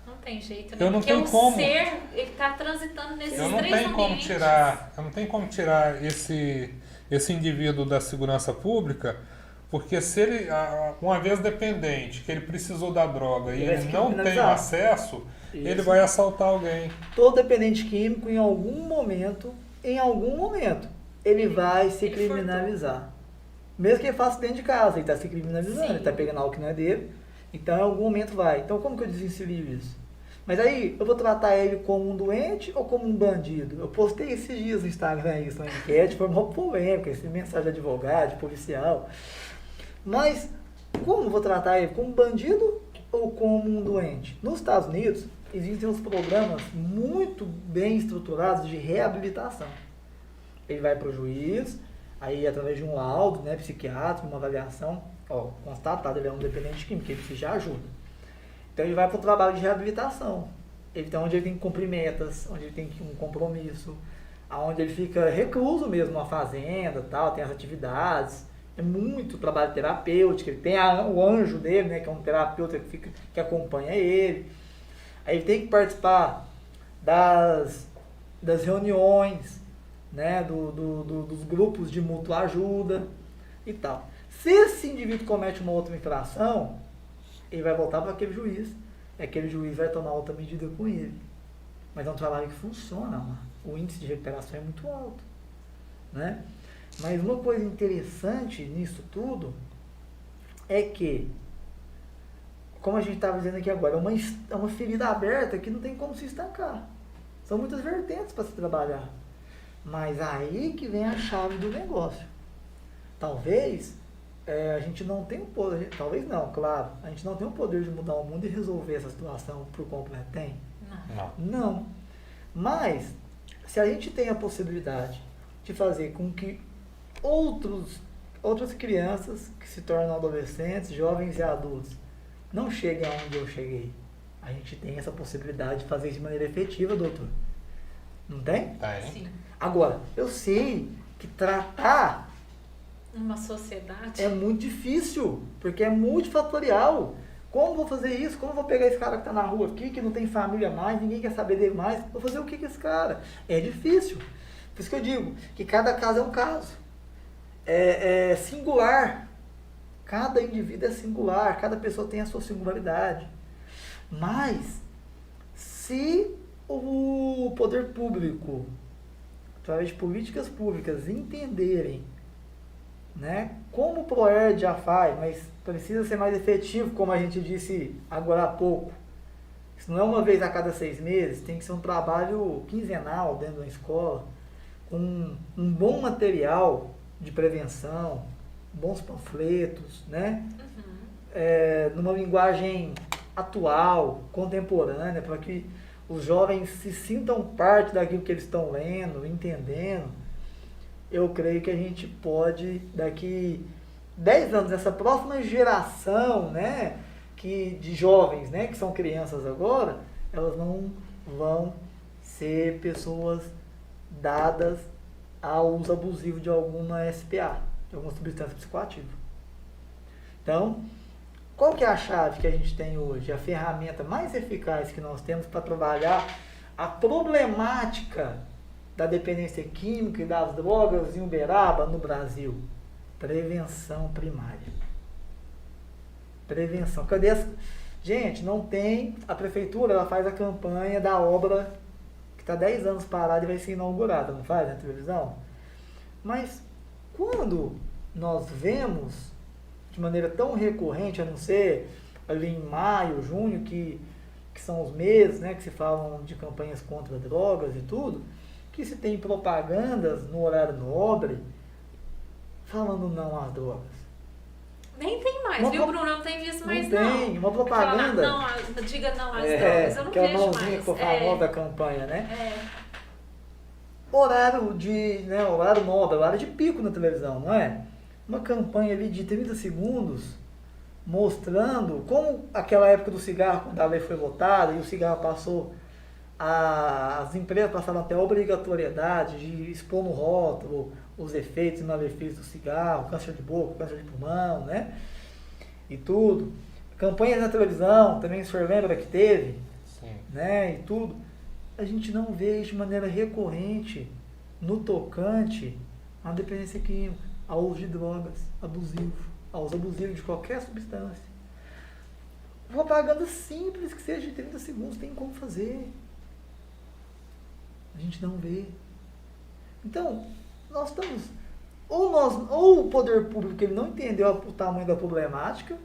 não tem jeito, né? Eu não Porque tenho o como. ser, ele está transitando nesses eu não três tenho como ambientes. tirar, eu não tenho como tirar esse indivíduo da segurança pública, porque se ele, uma vez dependente, que ele precisou da droga e ele não tem acesso, ele vai assaltar alguém. Todo dependente químico, em algum momento, ele vai se criminalizar. Mesmo que ele faça dentro de casa, ele está se criminalizando, Sim. ele está pegando algo que não é dele. Então, em algum momento vai. Então, como que eu desensilio isso? Mas aí, eu vou tratar ele como um doente ou como um bandido? Eu postei esses dias no Instagram isso, uma enquete, foi uma polêmica, essa mensagem de advogado, de policial. Mas, como eu vou tratar ele? Como um bandido ou como um doente? Nos Estados Unidos, existem uns programas muito bem estruturados de reabilitação. Ele vai para o juiz, aí através de um laudo, né, psiquiátrico, uma avaliação, constatado, ele é um dependente químico, ele precisa de ajuda. Então ele vai para o trabalho de reabilitação. Então onde ele tem que cumprir metas, onde ele tem um compromisso, onde ele fica recluso mesmo numa fazenda, tal, tem as atividades, é muito trabalho terapêutico, ele tem o anjo dele, né, que é um terapeuta que acompanha ele. Aí ele tem que participar das reuniões, né, dos grupos de mútua ajuda e tal. Se esse indivíduo comete uma outra infração, ele vai voltar para aquele juiz, e aquele juiz vai tomar outra medida com ele. Mas é um trabalho que funciona, mano. O índice de recuperação é muito alto, né? Mas uma coisa interessante nisso tudo é que, como a gente estava dizendo aqui agora, é uma ferida aberta que não tem como se estancar. São muitas vertentes para se trabalhar. Mas aí que vem a chave do negócio. Talvez a gente não tenha o poder, talvez não, claro, a gente não tem o poder de mudar o mundo e resolver essa situação por completo. Tem? Não. Mas, se a gente tem a possibilidade de fazer com que outras crianças que se tornam adolescentes, jovens e adultos não cheguem aonde eu cheguei, a gente tem essa possibilidade de fazer isso de maneira efetiva, doutor. Não tem? Tem. Sim. Agora, eu sei que tratar Uma sociedade. é muito difícil, porque é multifatorial. Como vou fazer isso? Como vou pegar esse cara que está na rua aqui, que não tem família mais, ninguém quer saber dele mais? Vou fazer o que com esse cara? É difícil. Por isso que eu digo que cada caso é um caso. É singular. Cada indivíduo é singular, cada pessoa tem a sua singularidade. Mas, se o poder público, através de políticas públicas, entenderem, né, como o PROERD já faz, mas precisa ser mais efetivo, como a gente disse agora há pouco. Isso não é uma vez a cada 6 meses, tem que ser um trabalho quinzenal dentro da escola, com um bom material de prevenção, bons panfletos, né? Numa linguagem atual, contemporânea, para que os jovens se sintam parte daquilo que eles estão lendo, entendendo. Eu creio que a gente pode, daqui 10 anos, essa próxima geração, né, de jovens, né, que são crianças agora, elas não vão ser pessoas dadas ao uso abusivo de alguma SPA, de alguma substância psicoativa. Então, qual que é a chave que a gente tem hoje? A ferramenta mais eficaz que nós temos para trabalhar a problemática da dependência química e das drogas em Uberaba, no Brasil? Prevenção primária. Prevenção. Cadê as... Gente, não tem... A prefeitura, ela faz a campanha da obra que está 10 anos parada e vai ser inaugurada, não faz na televisão? Mas quando nós vemos de maneira tão recorrente, a não ser ali em maio, junho, que são os meses, né, que se falam de campanhas contra drogas e tudo, que se tem propagandas no horário nobre falando não às drogas. Nem tem mais, viu, Bruno? Eu não tenho visto mais, não. Tem, uma propaganda. Diga não às drogas, eu não que é vejo a mãozinha mais. que ficou famosa da campanha, né? É. Horário nobre, horário de pico na televisão, não é? Uma campanha ali de 30 segundos mostrando como aquela época do cigarro, quando a lei foi votada e o cigarro passou, as empresas passaram até a obrigatoriedade de expor no rótulo os efeitos e malefícios do cigarro, câncer de boca, câncer de pulmão, né? E tudo. Campanhas na televisão, também o senhor lembra que teve? Sim. Né? E tudo. A gente não vê isso de maneira recorrente no tocante à dependência química, ao uso de drogas abusivo, ao uso abusivo de qualquer substância. Propaganda simples, que seja de 30 segundos, tem como fazer. A gente não vê. Então, nós estamos... Ou o poder público ele não entendeu o tamanho da problemática,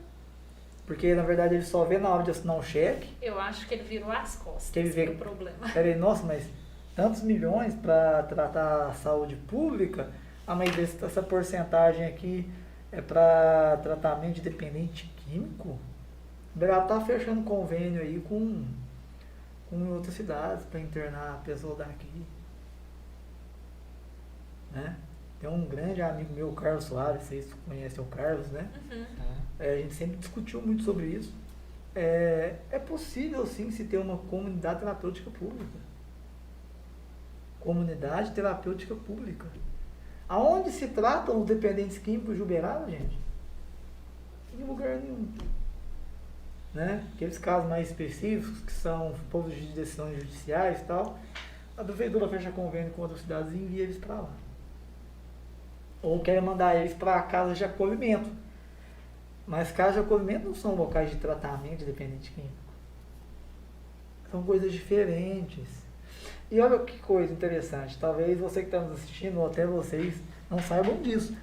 porque na verdade ele só vê na hora de assinar um cheque. Eu acho que ele virou as costas. Que ele vê o problema. Peraí, nossa, mas tantos milhões para tratar a saúde pública, mas essa porcentagem aqui é para tratamento de dependente químico? O Uberaba está fechando convênio aí com outras cidades para internar a pessoa daqui. Né? Tem um grande amigo meu, o Carlos Soares, vocês conhecem o Carlos, né? Uhum. A gente sempre discutiu muito sobre isso. É possível, sim, se ter uma comunidade terapêutica pública. Comunidade terapêutica pública. Aonde se tratam os dependentes químicos de Uberaba, gente? Em lugar nenhum. Né? Aqueles casos mais específicos, que são povos de decisões judiciais e tal, a prefeitura fecha convênio com outras cidades e envia eles para lá. Ou quer mandar eles para casas de acolhimento. Mas casas de acolhimento não são locais de tratamento de dependente químico. São coisas diferentes. E olha que coisa interessante. Talvez você que está nos assistindo, ou até vocês, não saibam disso.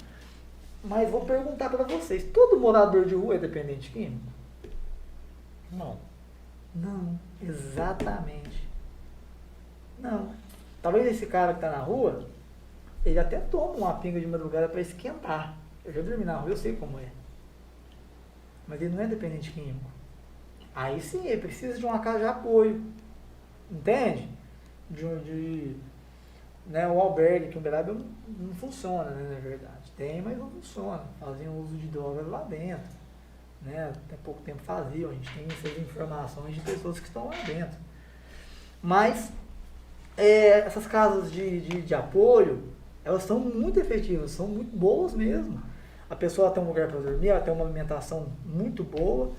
Mas vou perguntar para vocês. Todo morador de rua é dependente químico? Não. Não, exatamente. Não. Talvez esse cara que está na rua, ele até toma uma pinga de madrugada para esquentar. Eu já dormi na rua, eu sei como é. Mas ele não é dependente químico. Aí sim, ele precisa de uma casa de apoio. Entende? Né, o albergue que o Uberaba não funciona, né, na verdade. Tem, mas não funciona. Faziam uso de drogas lá dentro. Né? Até pouco tempo faziam. A gente tem essas informações de pessoas que estão lá dentro. Mas essas casas de apoio, elas são muito efetivas, são muito boas mesmo. A pessoa tem um lugar para dormir, ela tem uma alimentação muito boa,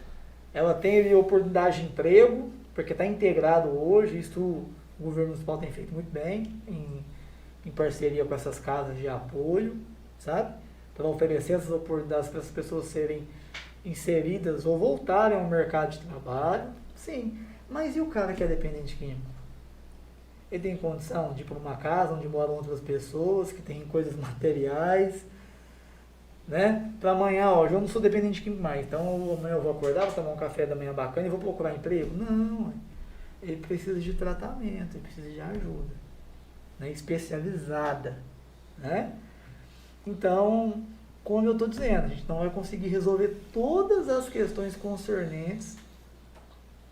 ela tem ali, oportunidade de emprego, porque está integrado hoje, isso o governo municipal tem feito muito bem, em parceria com essas casas de apoio, sabe? Para oferecer essas oportunidades para as pessoas serem inseridas ou voltarem ao mercado de trabalho, sim. Mas e o cara que é dependente químico? Ele tem condição de ir para uma casa onde moram outras pessoas, que tem coisas materiais, né? Para amanhã, ó, eu não sou dependente químico mais, então amanhã eu vou acordar, vou tomar um café da manhã bacana e vou procurar emprego? Não, ele precisa de tratamento, ele precisa de ajuda, né? Especializada, né? Então, como eu estou dizendo, a gente não vai conseguir resolver todas as questões concernentes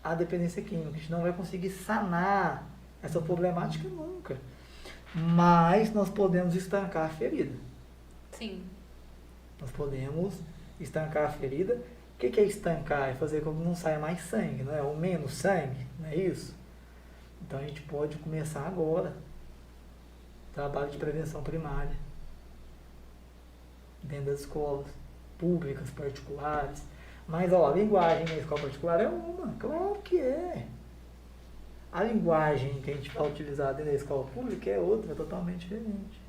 à dependência química, a gente não vai conseguir sanar essa problemática nunca, mas nós podemos estancar a ferida. Sim. Nós podemos estancar a ferida. O que é estancar? É fazer com que não saia mais sangue, não é? Ou menos sangue, não é isso? Então a gente pode começar agora. Trabalho de prevenção primária. Dentro das escolas públicas, particulares. Mas, ó, a linguagem na escola particular é uma, claro que é. A linguagem que a gente vai utilizar dentro da escola pública é outra, totalmente diferente.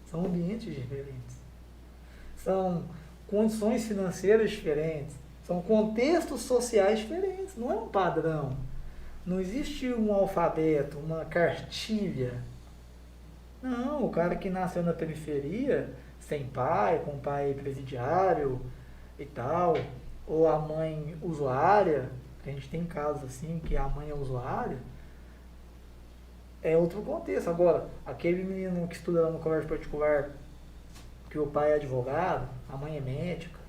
São ambientes diferentes. São condições financeiras diferentes. São contextos sociais diferentes. Não é um padrão. Não existe um alfabeto, uma cartilha. Não, o cara que nasceu na periferia, sem pai, com pai presidiário e tal, ou a mãe usuária, a gente tem casos assim que a mãe é usuária, é outro contexto. Agora, aquele menino que estuda lá no colégio particular, que o pai é advogado, a mãe é médica,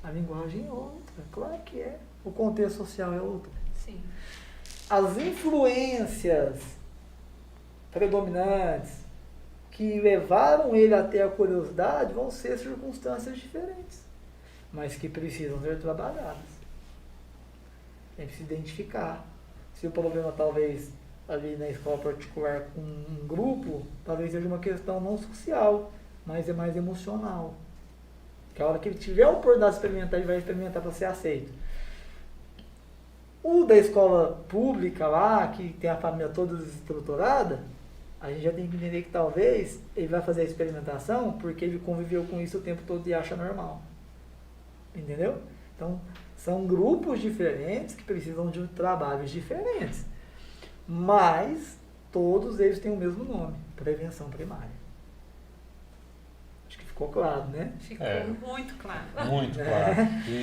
a linguagem é outra, claro que é. O contexto social é outro. Sim. As influências predominantes que levaram ele até a curiosidade vão ser circunstâncias diferentes, mas que precisam ser trabalhadas. A gente precisa identificar. Se o problema talvez ali na escola particular com um grupo, talvez seja uma questão não social, mas é mais emocional. Que a hora que ele tiver a oportunidade de experimentar, ele vai experimentar para ser aceito. O da escola pública lá, que tem a família toda desestruturada, a gente já tem que entender que talvez ele vai fazer a experimentação porque ele conviveu com isso o tempo todo e acha normal. Entendeu? Então, são grupos diferentes que precisam de trabalhos diferentes. Mas todos eles têm o mesmo nome, prevenção primária. Acho que ficou claro, né? Ficou muito claro. Muito claro.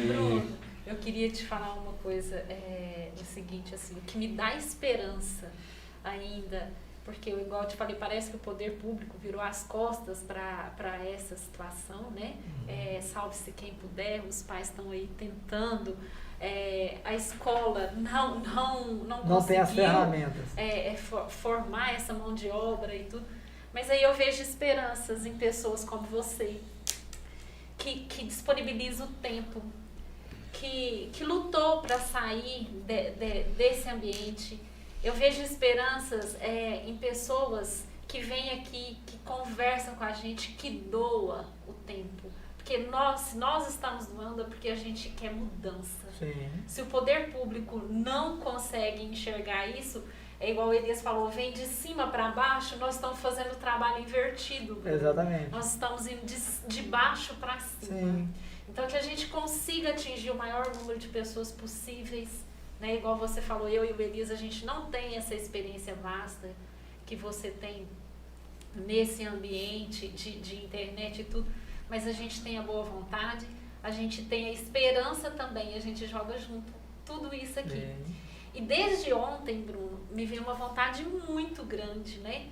Bruno, eu queria te falar uma coisa, o seguinte, assim, que me dá esperança ainda, porque, igual eu te falei, parece que o poder público virou as costas para essa situação, né? Salve-se quem puder, os pais estão aí tentando, a escola não tem as ferramentas. Formar essa mão de obra e tudo, Mas aí eu vejo esperanças em pessoas como você, que disponibiliza o tempo, que lutou para sair desse ambiente. Eu vejo esperanças em pessoas que vêm aqui, que conversam com a gente, que doa o tempo. Porque nós estamos doando é porque a gente quer mudança. Sim. Se o poder público não consegue enxergar isso, é igual o Elias falou, vem de cima para baixo, nós estamos fazendo o trabalho invertido. Exatamente. Nós estamos indo de baixo para cima. Sim. Então, que a gente consiga atingir o maior número de pessoas possíveis, né? Igual você falou, eu e o Elias, a gente não tem essa experiência vasta que você tem nesse ambiente de internet e tudo, mas a gente tem a boa vontade, a gente tem a esperança também, a gente joga junto tudo isso aqui. Bem. E desde ontem, Bruno, me veio uma vontade muito grande, né?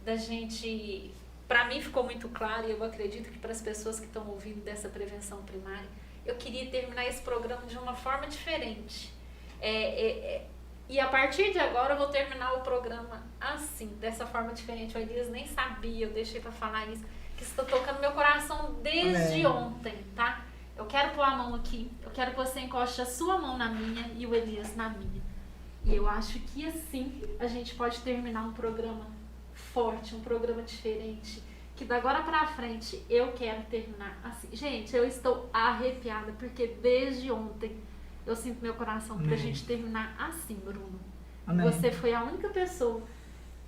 Da gente... Para mim ficou muito claro, e eu acredito que para as pessoas que estão ouvindo dessa prevenção primária, eu queria terminar esse programa de uma forma diferente. E a partir de agora eu vou terminar o programa assim, dessa forma diferente. O Elias nem sabia, eu deixei para falar isso, que isso está tocando meu coração desde ontem, tá? Eu quero pôr a mão aqui, eu quero que você encoste a sua mão na minha e o Elias na minha. E eu acho que assim a gente pode terminar um programa forte, um programa diferente, que da agora pra frente eu quero terminar assim. Gente, eu estou arrepiada, porque desde ontem eu sinto meu coração pra gente terminar assim, Bruno. Amém. Você foi a única pessoa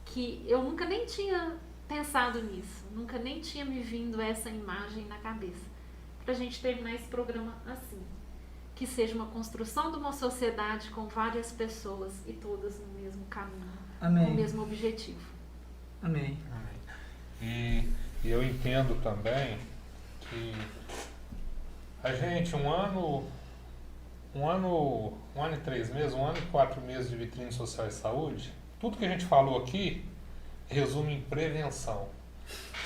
que eu nunca nem tinha pensado nisso, nunca nem tinha me vindo essa imagem na cabeça. Pra gente terminar esse programa assim. Que seja uma construção de uma sociedade com várias pessoas e todas no mesmo caminho, Amém. com o mesmo objetivo. Amém. E eu entendo também que a gente, um ano e 3 meses, 1 ano e 4 meses de Vitrine Social e Saúde, tudo que a gente falou aqui resume em prevenção.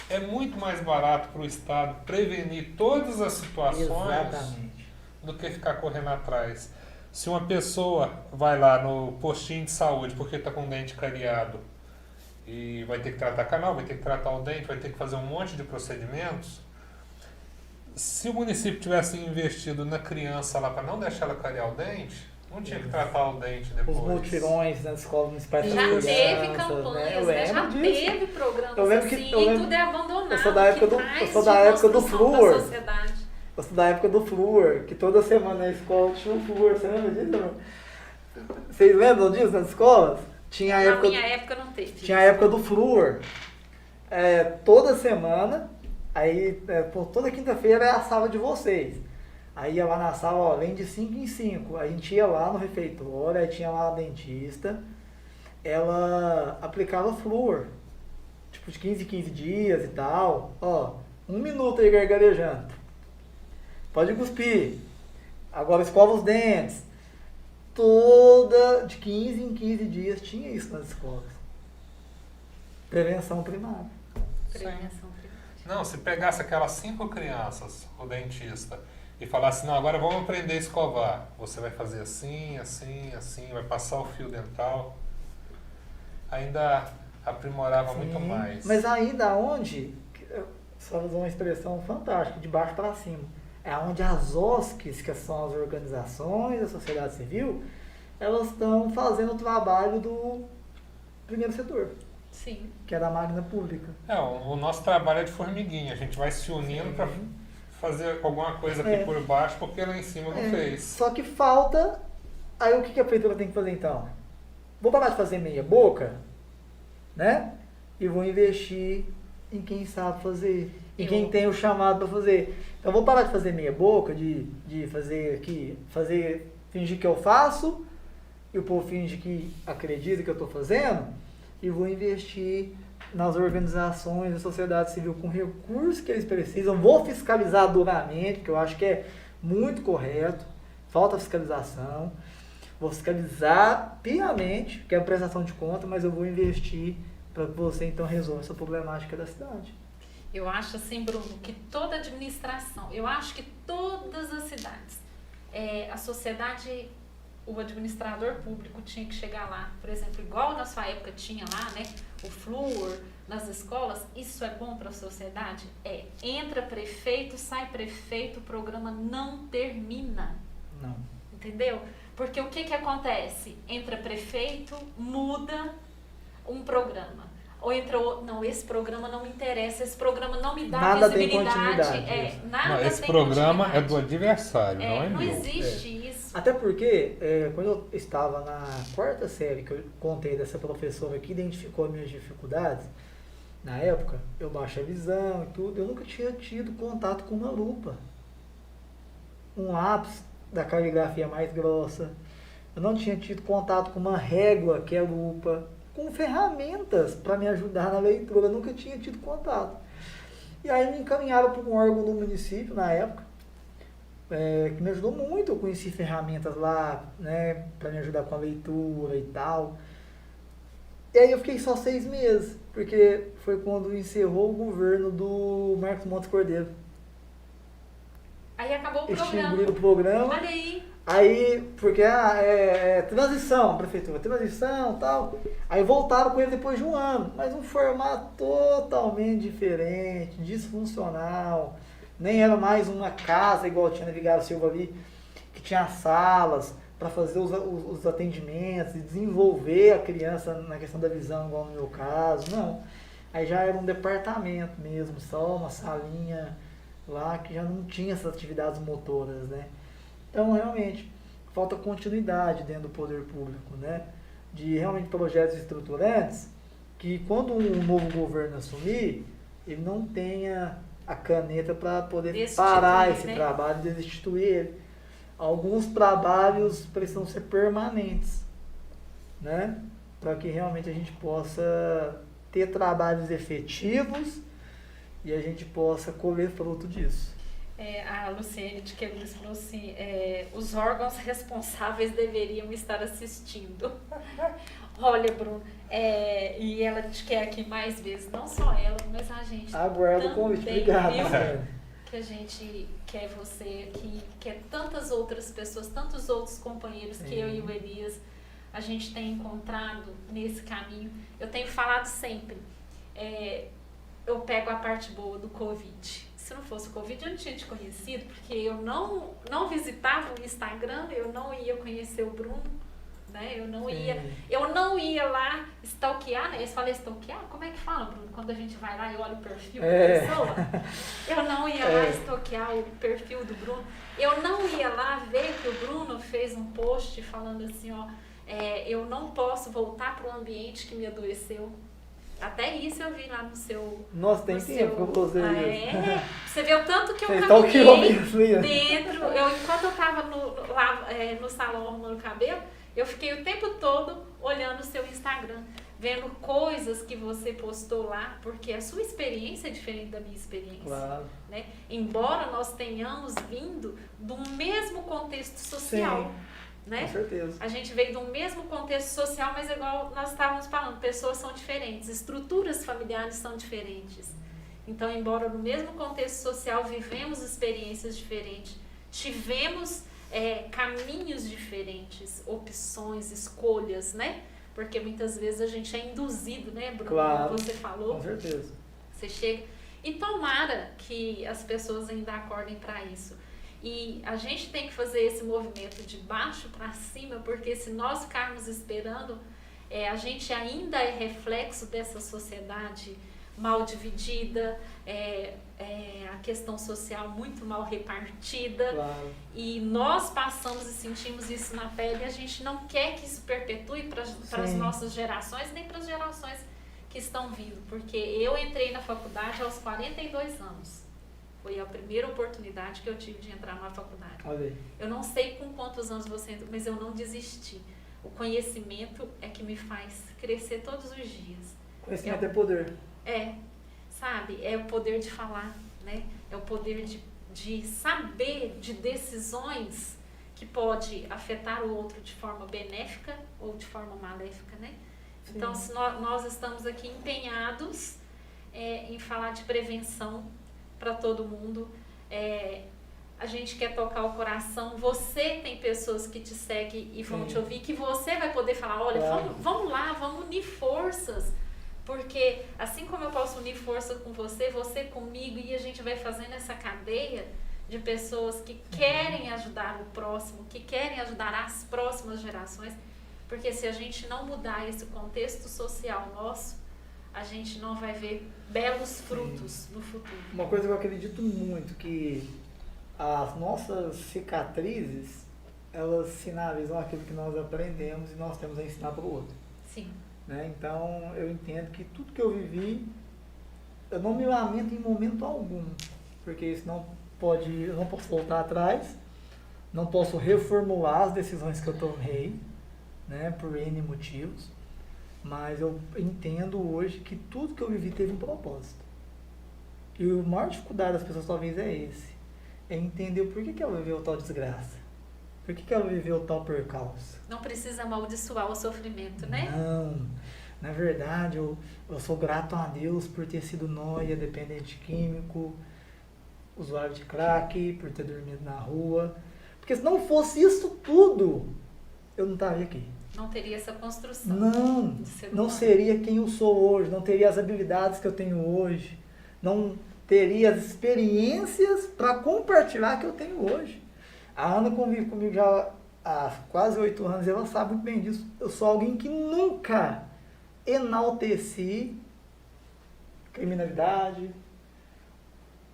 É muito mais barato para o Estado prevenir todas as situações Exatamente. do que ficar correndo atrás. Se uma pessoa vai lá no postinho de saúde porque está com o dente cariado e vai ter que tratar canal, vai ter que tratar o dente, vai ter que fazer um monte de procedimentos, se o município tivesse investido na criança lá para não deixar ela cariar o dente, não tinha que tratar o dente depois. Os mutirões nas escolas municipais. Já das teve crianças, campanhas, né? né? Já teve programas Eu lembro que- assim, eu e lembro- tudo é abandonado. eu sou da época que do- traz eu sou da época do desconstrução pra flúor. sociedade. Eu sou da época do flúor, que toda semana na escola tinha um flúor. Você lembra disso? Não? Vocês lembram disso nas escolas? Tinha a Na época, minha época não teve. tinha a época do flúor. Toda semana, aí por toda quinta-feira é a sala de vocês. Aí ia lá na sala, ó, vem de 5 em 5. A gente ia lá no refeitório, aí tinha lá a dentista. Ela aplicava flúor, tipo de 15 em 15 dias e tal. Ó, 1 minuto aí gargarejando. Pode cuspir. Agora escova os dentes. Toda, de 15 em 15 dias tinha isso nas escolas. Prevenção primária. Prevenção primária. Não, se pegasse aquelas 5 crianças, o dentista, e falasse, não, agora vamos aprender a escovar. Você vai fazer assim, assim, assim, vai passar o fio dental. Ainda aprimorava muito Sim, mais. mas ainda onde, só usar uma expressão fantástica, de baixo para cima, é onde as OSCs, que são as organizações da sociedade civil, elas estão fazendo o trabalho do primeiro setor, Sim. que é da máquina pública. O nosso trabalho é de formiguinha, a gente vai se unindo para fazer alguma coisa aqui por baixo, porque lá em cima não fez. Só que falta, aí o que a prefeitura tem que fazer então? Vou parar de fazer meia boca, né? E vou investir em quem sabe fazer, em quem tem o chamado para fazer. Então vou parar de fazer meia boca, de fazer aqui, fingir que eu faço, e o povo finge que acredita que eu estou fazendo, e vou investir nas organizações da sociedade civil com recursos que eles precisam. Vou fiscalizar duramente, que eu acho que é muito correto, falta fiscalização. Vou fiscalizar piamente, que é a prestação de conta, mas eu vou investir para que você então resolva essa problemática da cidade. Eu acho assim, Bruno, que toda administração, eu acho que todas as cidades, a sociedade, o administrador público tinha que chegar lá, por exemplo, igual na sua época tinha lá, né, o flúor, nas escolas, isso é bom para a sociedade? Entra prefeito, sai prefeito, o programa não termina. Não. Entendeu? Porque o que acontece? Entra prefeito, muda um programa. Ou entra outro, não, esse programa não me interessa, esse programa não me dá Nada visibilidade. tem Nada não, esse tem programa continuidade. é do adversário, não é Não meu. existe isso. Até porque, quando eu estava na 4ª série, que eu contei dessa professora que identificou as minhas dificuldades, na época, eu baixo a visão e tudo, eu nunca tinha tido contato com uma lupa. Um lápis da caligrafia mais grossa. Eu não tinha tido contato com uma régua, que é lupa, com ferramentas para me ajudar na leitura. Eu nunca tinha tido contato. E aí me encaminharam para um órgão do município, na época, que me ajudou muito. Eu conheci ferramentas lá, né, para me ajudar com a leitura e tal. E aí eu fiquei só 6 meses, porque foi quando encerrou o governo do Marcos Montes Cordeiro. Aí acabou o Extinguiram programa. o programa. Olha aí. Aí, porque transição, prefeitura, transição e tal. Aí voltaram com ele depois de um ano, mas um formato totalmente diferente, disfuncional. Nem era mais uma casa igual tinha na Vigário Silva ali, que tinha salas para fazer os atendimentos e desenvolver a criança na questão da visão, igual no meu caso. Não. Aí já era um departamento mesmo, só uma salinha lá que já não tinha essas atividades motoras, né? Então, realmente, falta continuidade dentro do poder público, né? De realmente projetos estruturantes que, quando um novo governo assumir, ele não tenha a caneta para poder parar esse trabalho e destituir ele. Alguns trabalhos precisam ser permanentes, né? Para que realmente a gente possa ter trabalhos efetivos e a gente possa colher fruto disso. A Luciene de Queiroz falou assim, os órgãos responsáveis deveriam estar assistindo. Olha, Bruno, e ela te quer aqui mais vezes, não só ela, mas a gente aguardo o convite, obrigado. Que a gente quer você aqui, quer tantas outras pessoas, tantos outros companheiros que eu e o Elias, a gente tem encontrado nesse caminho. Eu tenho falado sempre, eu pego a parte boa do Covid. Se não fosse o Covid, eu não tinha te conhecido, porque eu não visitava o Instagram, eu não ia conhecer o Bruno, né? Eu não ia lá stalkear, né? Eles falam stalkear? Como é que fala, Bruno? Quando a gente vai lá e olha o perfil da pessoa? Eu não ia lá stalkear o perfil do Bruno. Eu não ia lá ver que o Bruno fez um post falando assim, eu não posso voltar para o ambiente que me adoeceu. Até isso eu vi lá no seu... Nossa, tem tempo que eu usei isso. Você vê o tanto que eu caminhei dentro. Enquanto eu estava lá no salão arrumando o cabelo, eu fiquei o tempo todo olhando o seu Instagram, vendo coisas que você postou lá, porque a sua experiência é diferente da minha experiência. Claro. Né? Embora nós tenhamos vindo do mesmo contexto social. Sim. Né? Com certeza. A gente veio do mesmo contexto social, mas igual nós estávamos falando, pessoas são diferentes, estruturas familiares são diferentes. Então, embora no mesmo contexto social vivemos experiências diferentes, tivemos caminhos diferentes, opções, escolhas, né? Porque muitas vezes a gente é induzido, né, Bruno? Claro, como você falou. Com certeza. Você chega... E tomara que as pessoas ainda acordem para isso. E a gente tem que fazer esse movimento de baixo para cima, porque se nós ficarmos esperando, a gente ainda é reflexo dessa sociedade mal dividida, a questão social muito mal repartida. Claro. E nós passamos e sentimos isso na pele e a gente não quer que isso perpetue para as nossas gerações, nem para as gerações que estão vindo. Porque eu entrei na faculdade aos 42 anos. Foi a primeira oportunidade que eu tive de entrar numa faculdade. Olha aí. Eu não sei com quantos anos você entrou, mas eu não desisti. O conhecimento é que me faz crescer todos os dias. Conhecimento é poder. Sabe? É o poder de falar, né? É o poder de saber de decisões que pode afetar o outro de forma benéfica ou de forma maléfica, né? Sim. Então, se nós estamos aqui empenhados em falar de prevenção para todo mundo, a gente quer tocar o coração, você tem pessoas que te seguem e vão te ouvir, que você vai poder falar, olha, vamos lá, vamos unir forças Porque assim como eu posso unir força com você, você comigo, e a gente vai fazendo essa cadeia de pessoas que querem ajudar o próximo, que querem ajudar as próximas gerações, porque se a gente não mudar esse contexto social nosso, a gente não vai ver belos frutos no futuro. Uma coisa que eu acredito muito, que as nossas cicatrizes, elas sinalizam aquilo que nós aprendemos e nós temos a ensinar para o outro. Sim. Né? Então, eu entendo que tudo que eu vivi, eu não me lamento em momento algum, porque isso não pode, eu não posso voltar atrás, não posso reformular as decisões que eu tomei, né, por N motivos, mas eu entendo hoje que tudo que eu vivi teve um propósito. E a maior dificuldade das pessoas talvez é esse, é entender o porquê que ela viveu tal desgraça, por que ela viveu tal percalço. Não precisa amaldiçoar o sofrimento, né? Não, na verdade eu sou grato a Deus por ter sido nóia, dependente químico, usuário de crack, por ter dormido na rua, porque se não fosse isso tudo, eu não estaria aqui. Não teria essa construção. Não seria quem eu sou hoje, não teria as habilidades que eu tenho hoje, não teria as experiências para compartilhar que eu tenho hoje. A Ana convive comigo já há quase 8 anos, e ela sabe muito bem disso. Eu sou alguém que nunca enalteci criminalidade,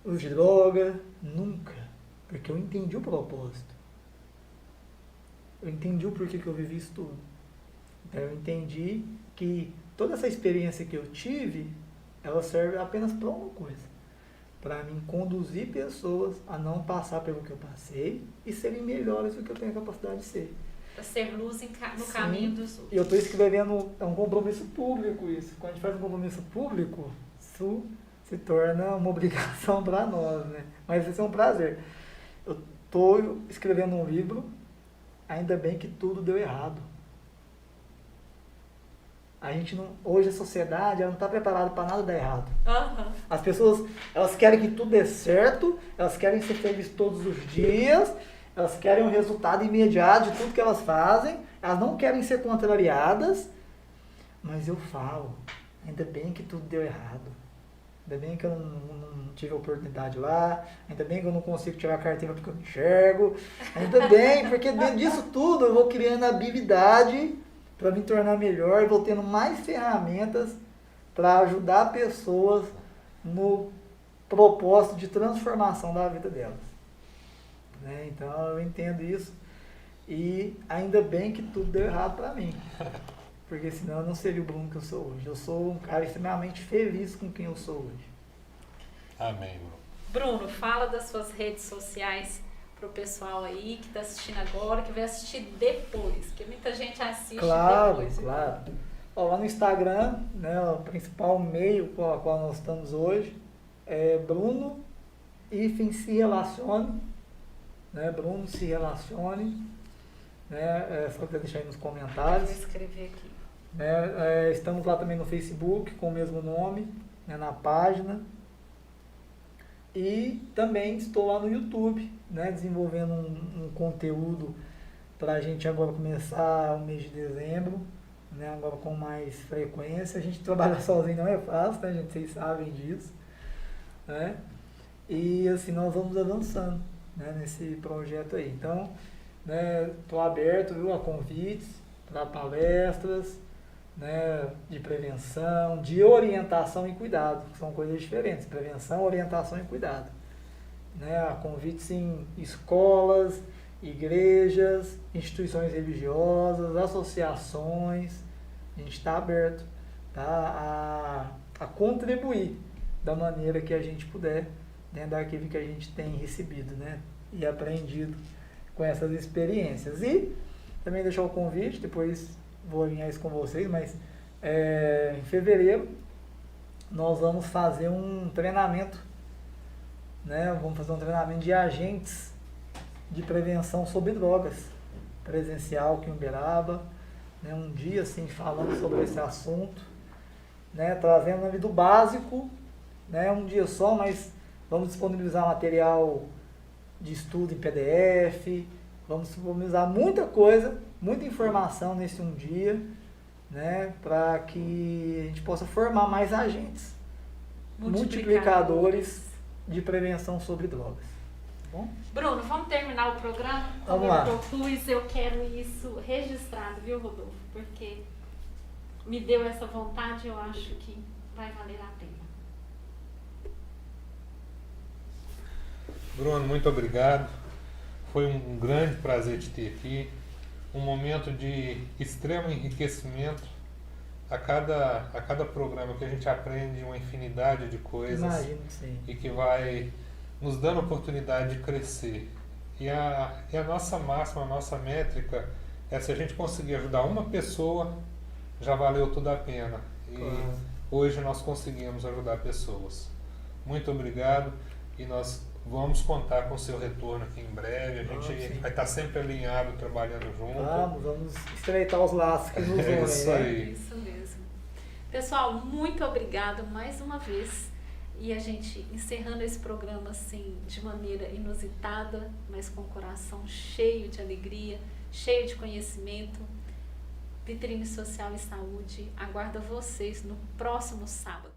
uso de droga, nunca, porque eu entendi o propósito. Eu entendi o porquê que eu vivi isso tudo. Então eu entendi que toda essa experiência que eu tive, ela serve apenas para uma coisa. Para mim conduzir pessoas a não passar pelo que eu passei e serem melhores do que eu tenho a capacidade de ser. Para ser luz no caminho dos outros. E eu estou escrevendo, é um compromisso público isso. Quando a gente faz um compromisso público, isso se torna uma obrigação para nós, né? Mas isso é um prazer. Eu estou escrevendo um livro, ainda bem que tudo deu errado. A gente não, hoje a sociedade ela não está preparada para nada dar errado. Uhum. As pessoas, elas querem que tudo dê certo, elas querem ser felizes todos os dias, elas querem um resultado imediato de tudo que elas fazem, elas não querem ser contrariadas, mas eu falo, ainda bem que tudo deu errado. Ainda bem que eu não tive a oportunidade lá, ainda bem que eu não consigo tirar a carteira porque eu não enxergo, ainda bem, porque dentro disso tudo eu vou criando habilidade para me tornar melhor e vou tendo mais ferramentas para ajudar pessoas no propósito de transformação da vida delas. Né? Então eu entendo isso e ainda bem que tudo deu errado para mim, porque senão eu não seria o Bruno que eu sou hoje. Eu sou um cara extremamente feliz com quem eu sou hoje. Amém, Bruno. Bruno, fala das suas redes sociais para o pessoal aí que está assistindo agora, que vai assistir depois, porque muita gente assiste depois. Claro. Ó, lá no Instagram, né, o principal meio com o qual nós estamos hoje é Bruno se relacione, né, Bruno se relacione, né, só quiser deixar aí nos comentários. Vou escrever aqui. Né, estamos lá também no Facebook com o mesmo nome, né, na página. E também estou lá no YouTube, né, desenvolvendo um conteúdo para a gente agora começar o mês de dezembro, né, agora com mais frequência. A gente trabalhar sozinho não é fácil, né, gente? Vocês sabem disso. Né? E assim nós vamos avançando, né, nesse projeto aí. Então, estou aberto, viu, a convites para palestras, né, de prevenção, de orientação e cuidado, que são coisas diferentes, prevenção, orientação e cuidado. Né, a convites em escolas, igrejas, instituições religiosas, associações, a gente está aberto, tá, a contribuir da maneira que a gente puder, dentro daquilo que a gente tem recebido, né, e aprendido com essas experiências. E também deixar o convite, depois vou alinhar isso com vocês, mas em fevereiro nós vamos fazer um treinamento, né? Vamos fazer um treinamento de agentes de prevenção sobre drogas, presencial aqui em Uberaba, né? Um dia assim falando sobre esse assunto, né? Trazendo do básico, né? Um dia só, mas vamos disponibilizar material de estudo em PDF, vamos disponibilizar muita coisa, muita informação nesse um dia, né, para que a gente possa formar mais agentes multiplicadores de prevenção sobre drogas. Tá bom? Bruno, vamos terminar o programa? Vamos Como lá. eu propus, eu quero isso registrado, viu, Rodolfo? Porque me deu essa vontade, eu acho que vai valer a pena. Bruno, muito obrigado. Foi um grande prazer te ter aqui. Um momento de extremo enriquecimento. A cada programa que a gente aprende uma infinidade de coisas. Imagino que sim. E que vai nos dando oportunidade de crescer. E a nossa máxima, a nossa métrica é se a gente conseguir ajudar uma pessoa, já valeu tudo a pena. E Claro. hoje nós conseguimos ajudar pessoas. Muito obrigado e nós vamos contar com o seu retorno aqui em breve. A gente sim. vai estar sempre alinhado, trabalhando junto. Vamos estreitar os laços que nos unem, É isso né? aí. Isso mesmo. Pessoal, muito obrigado mais uma vez. E a gente encerrando esse programa assim, de maneira inusitada, mas com o coração cheio de alegria, cheio de conhecimento. Vitrine Social e Saúde aguarda vocês no próximo sábado.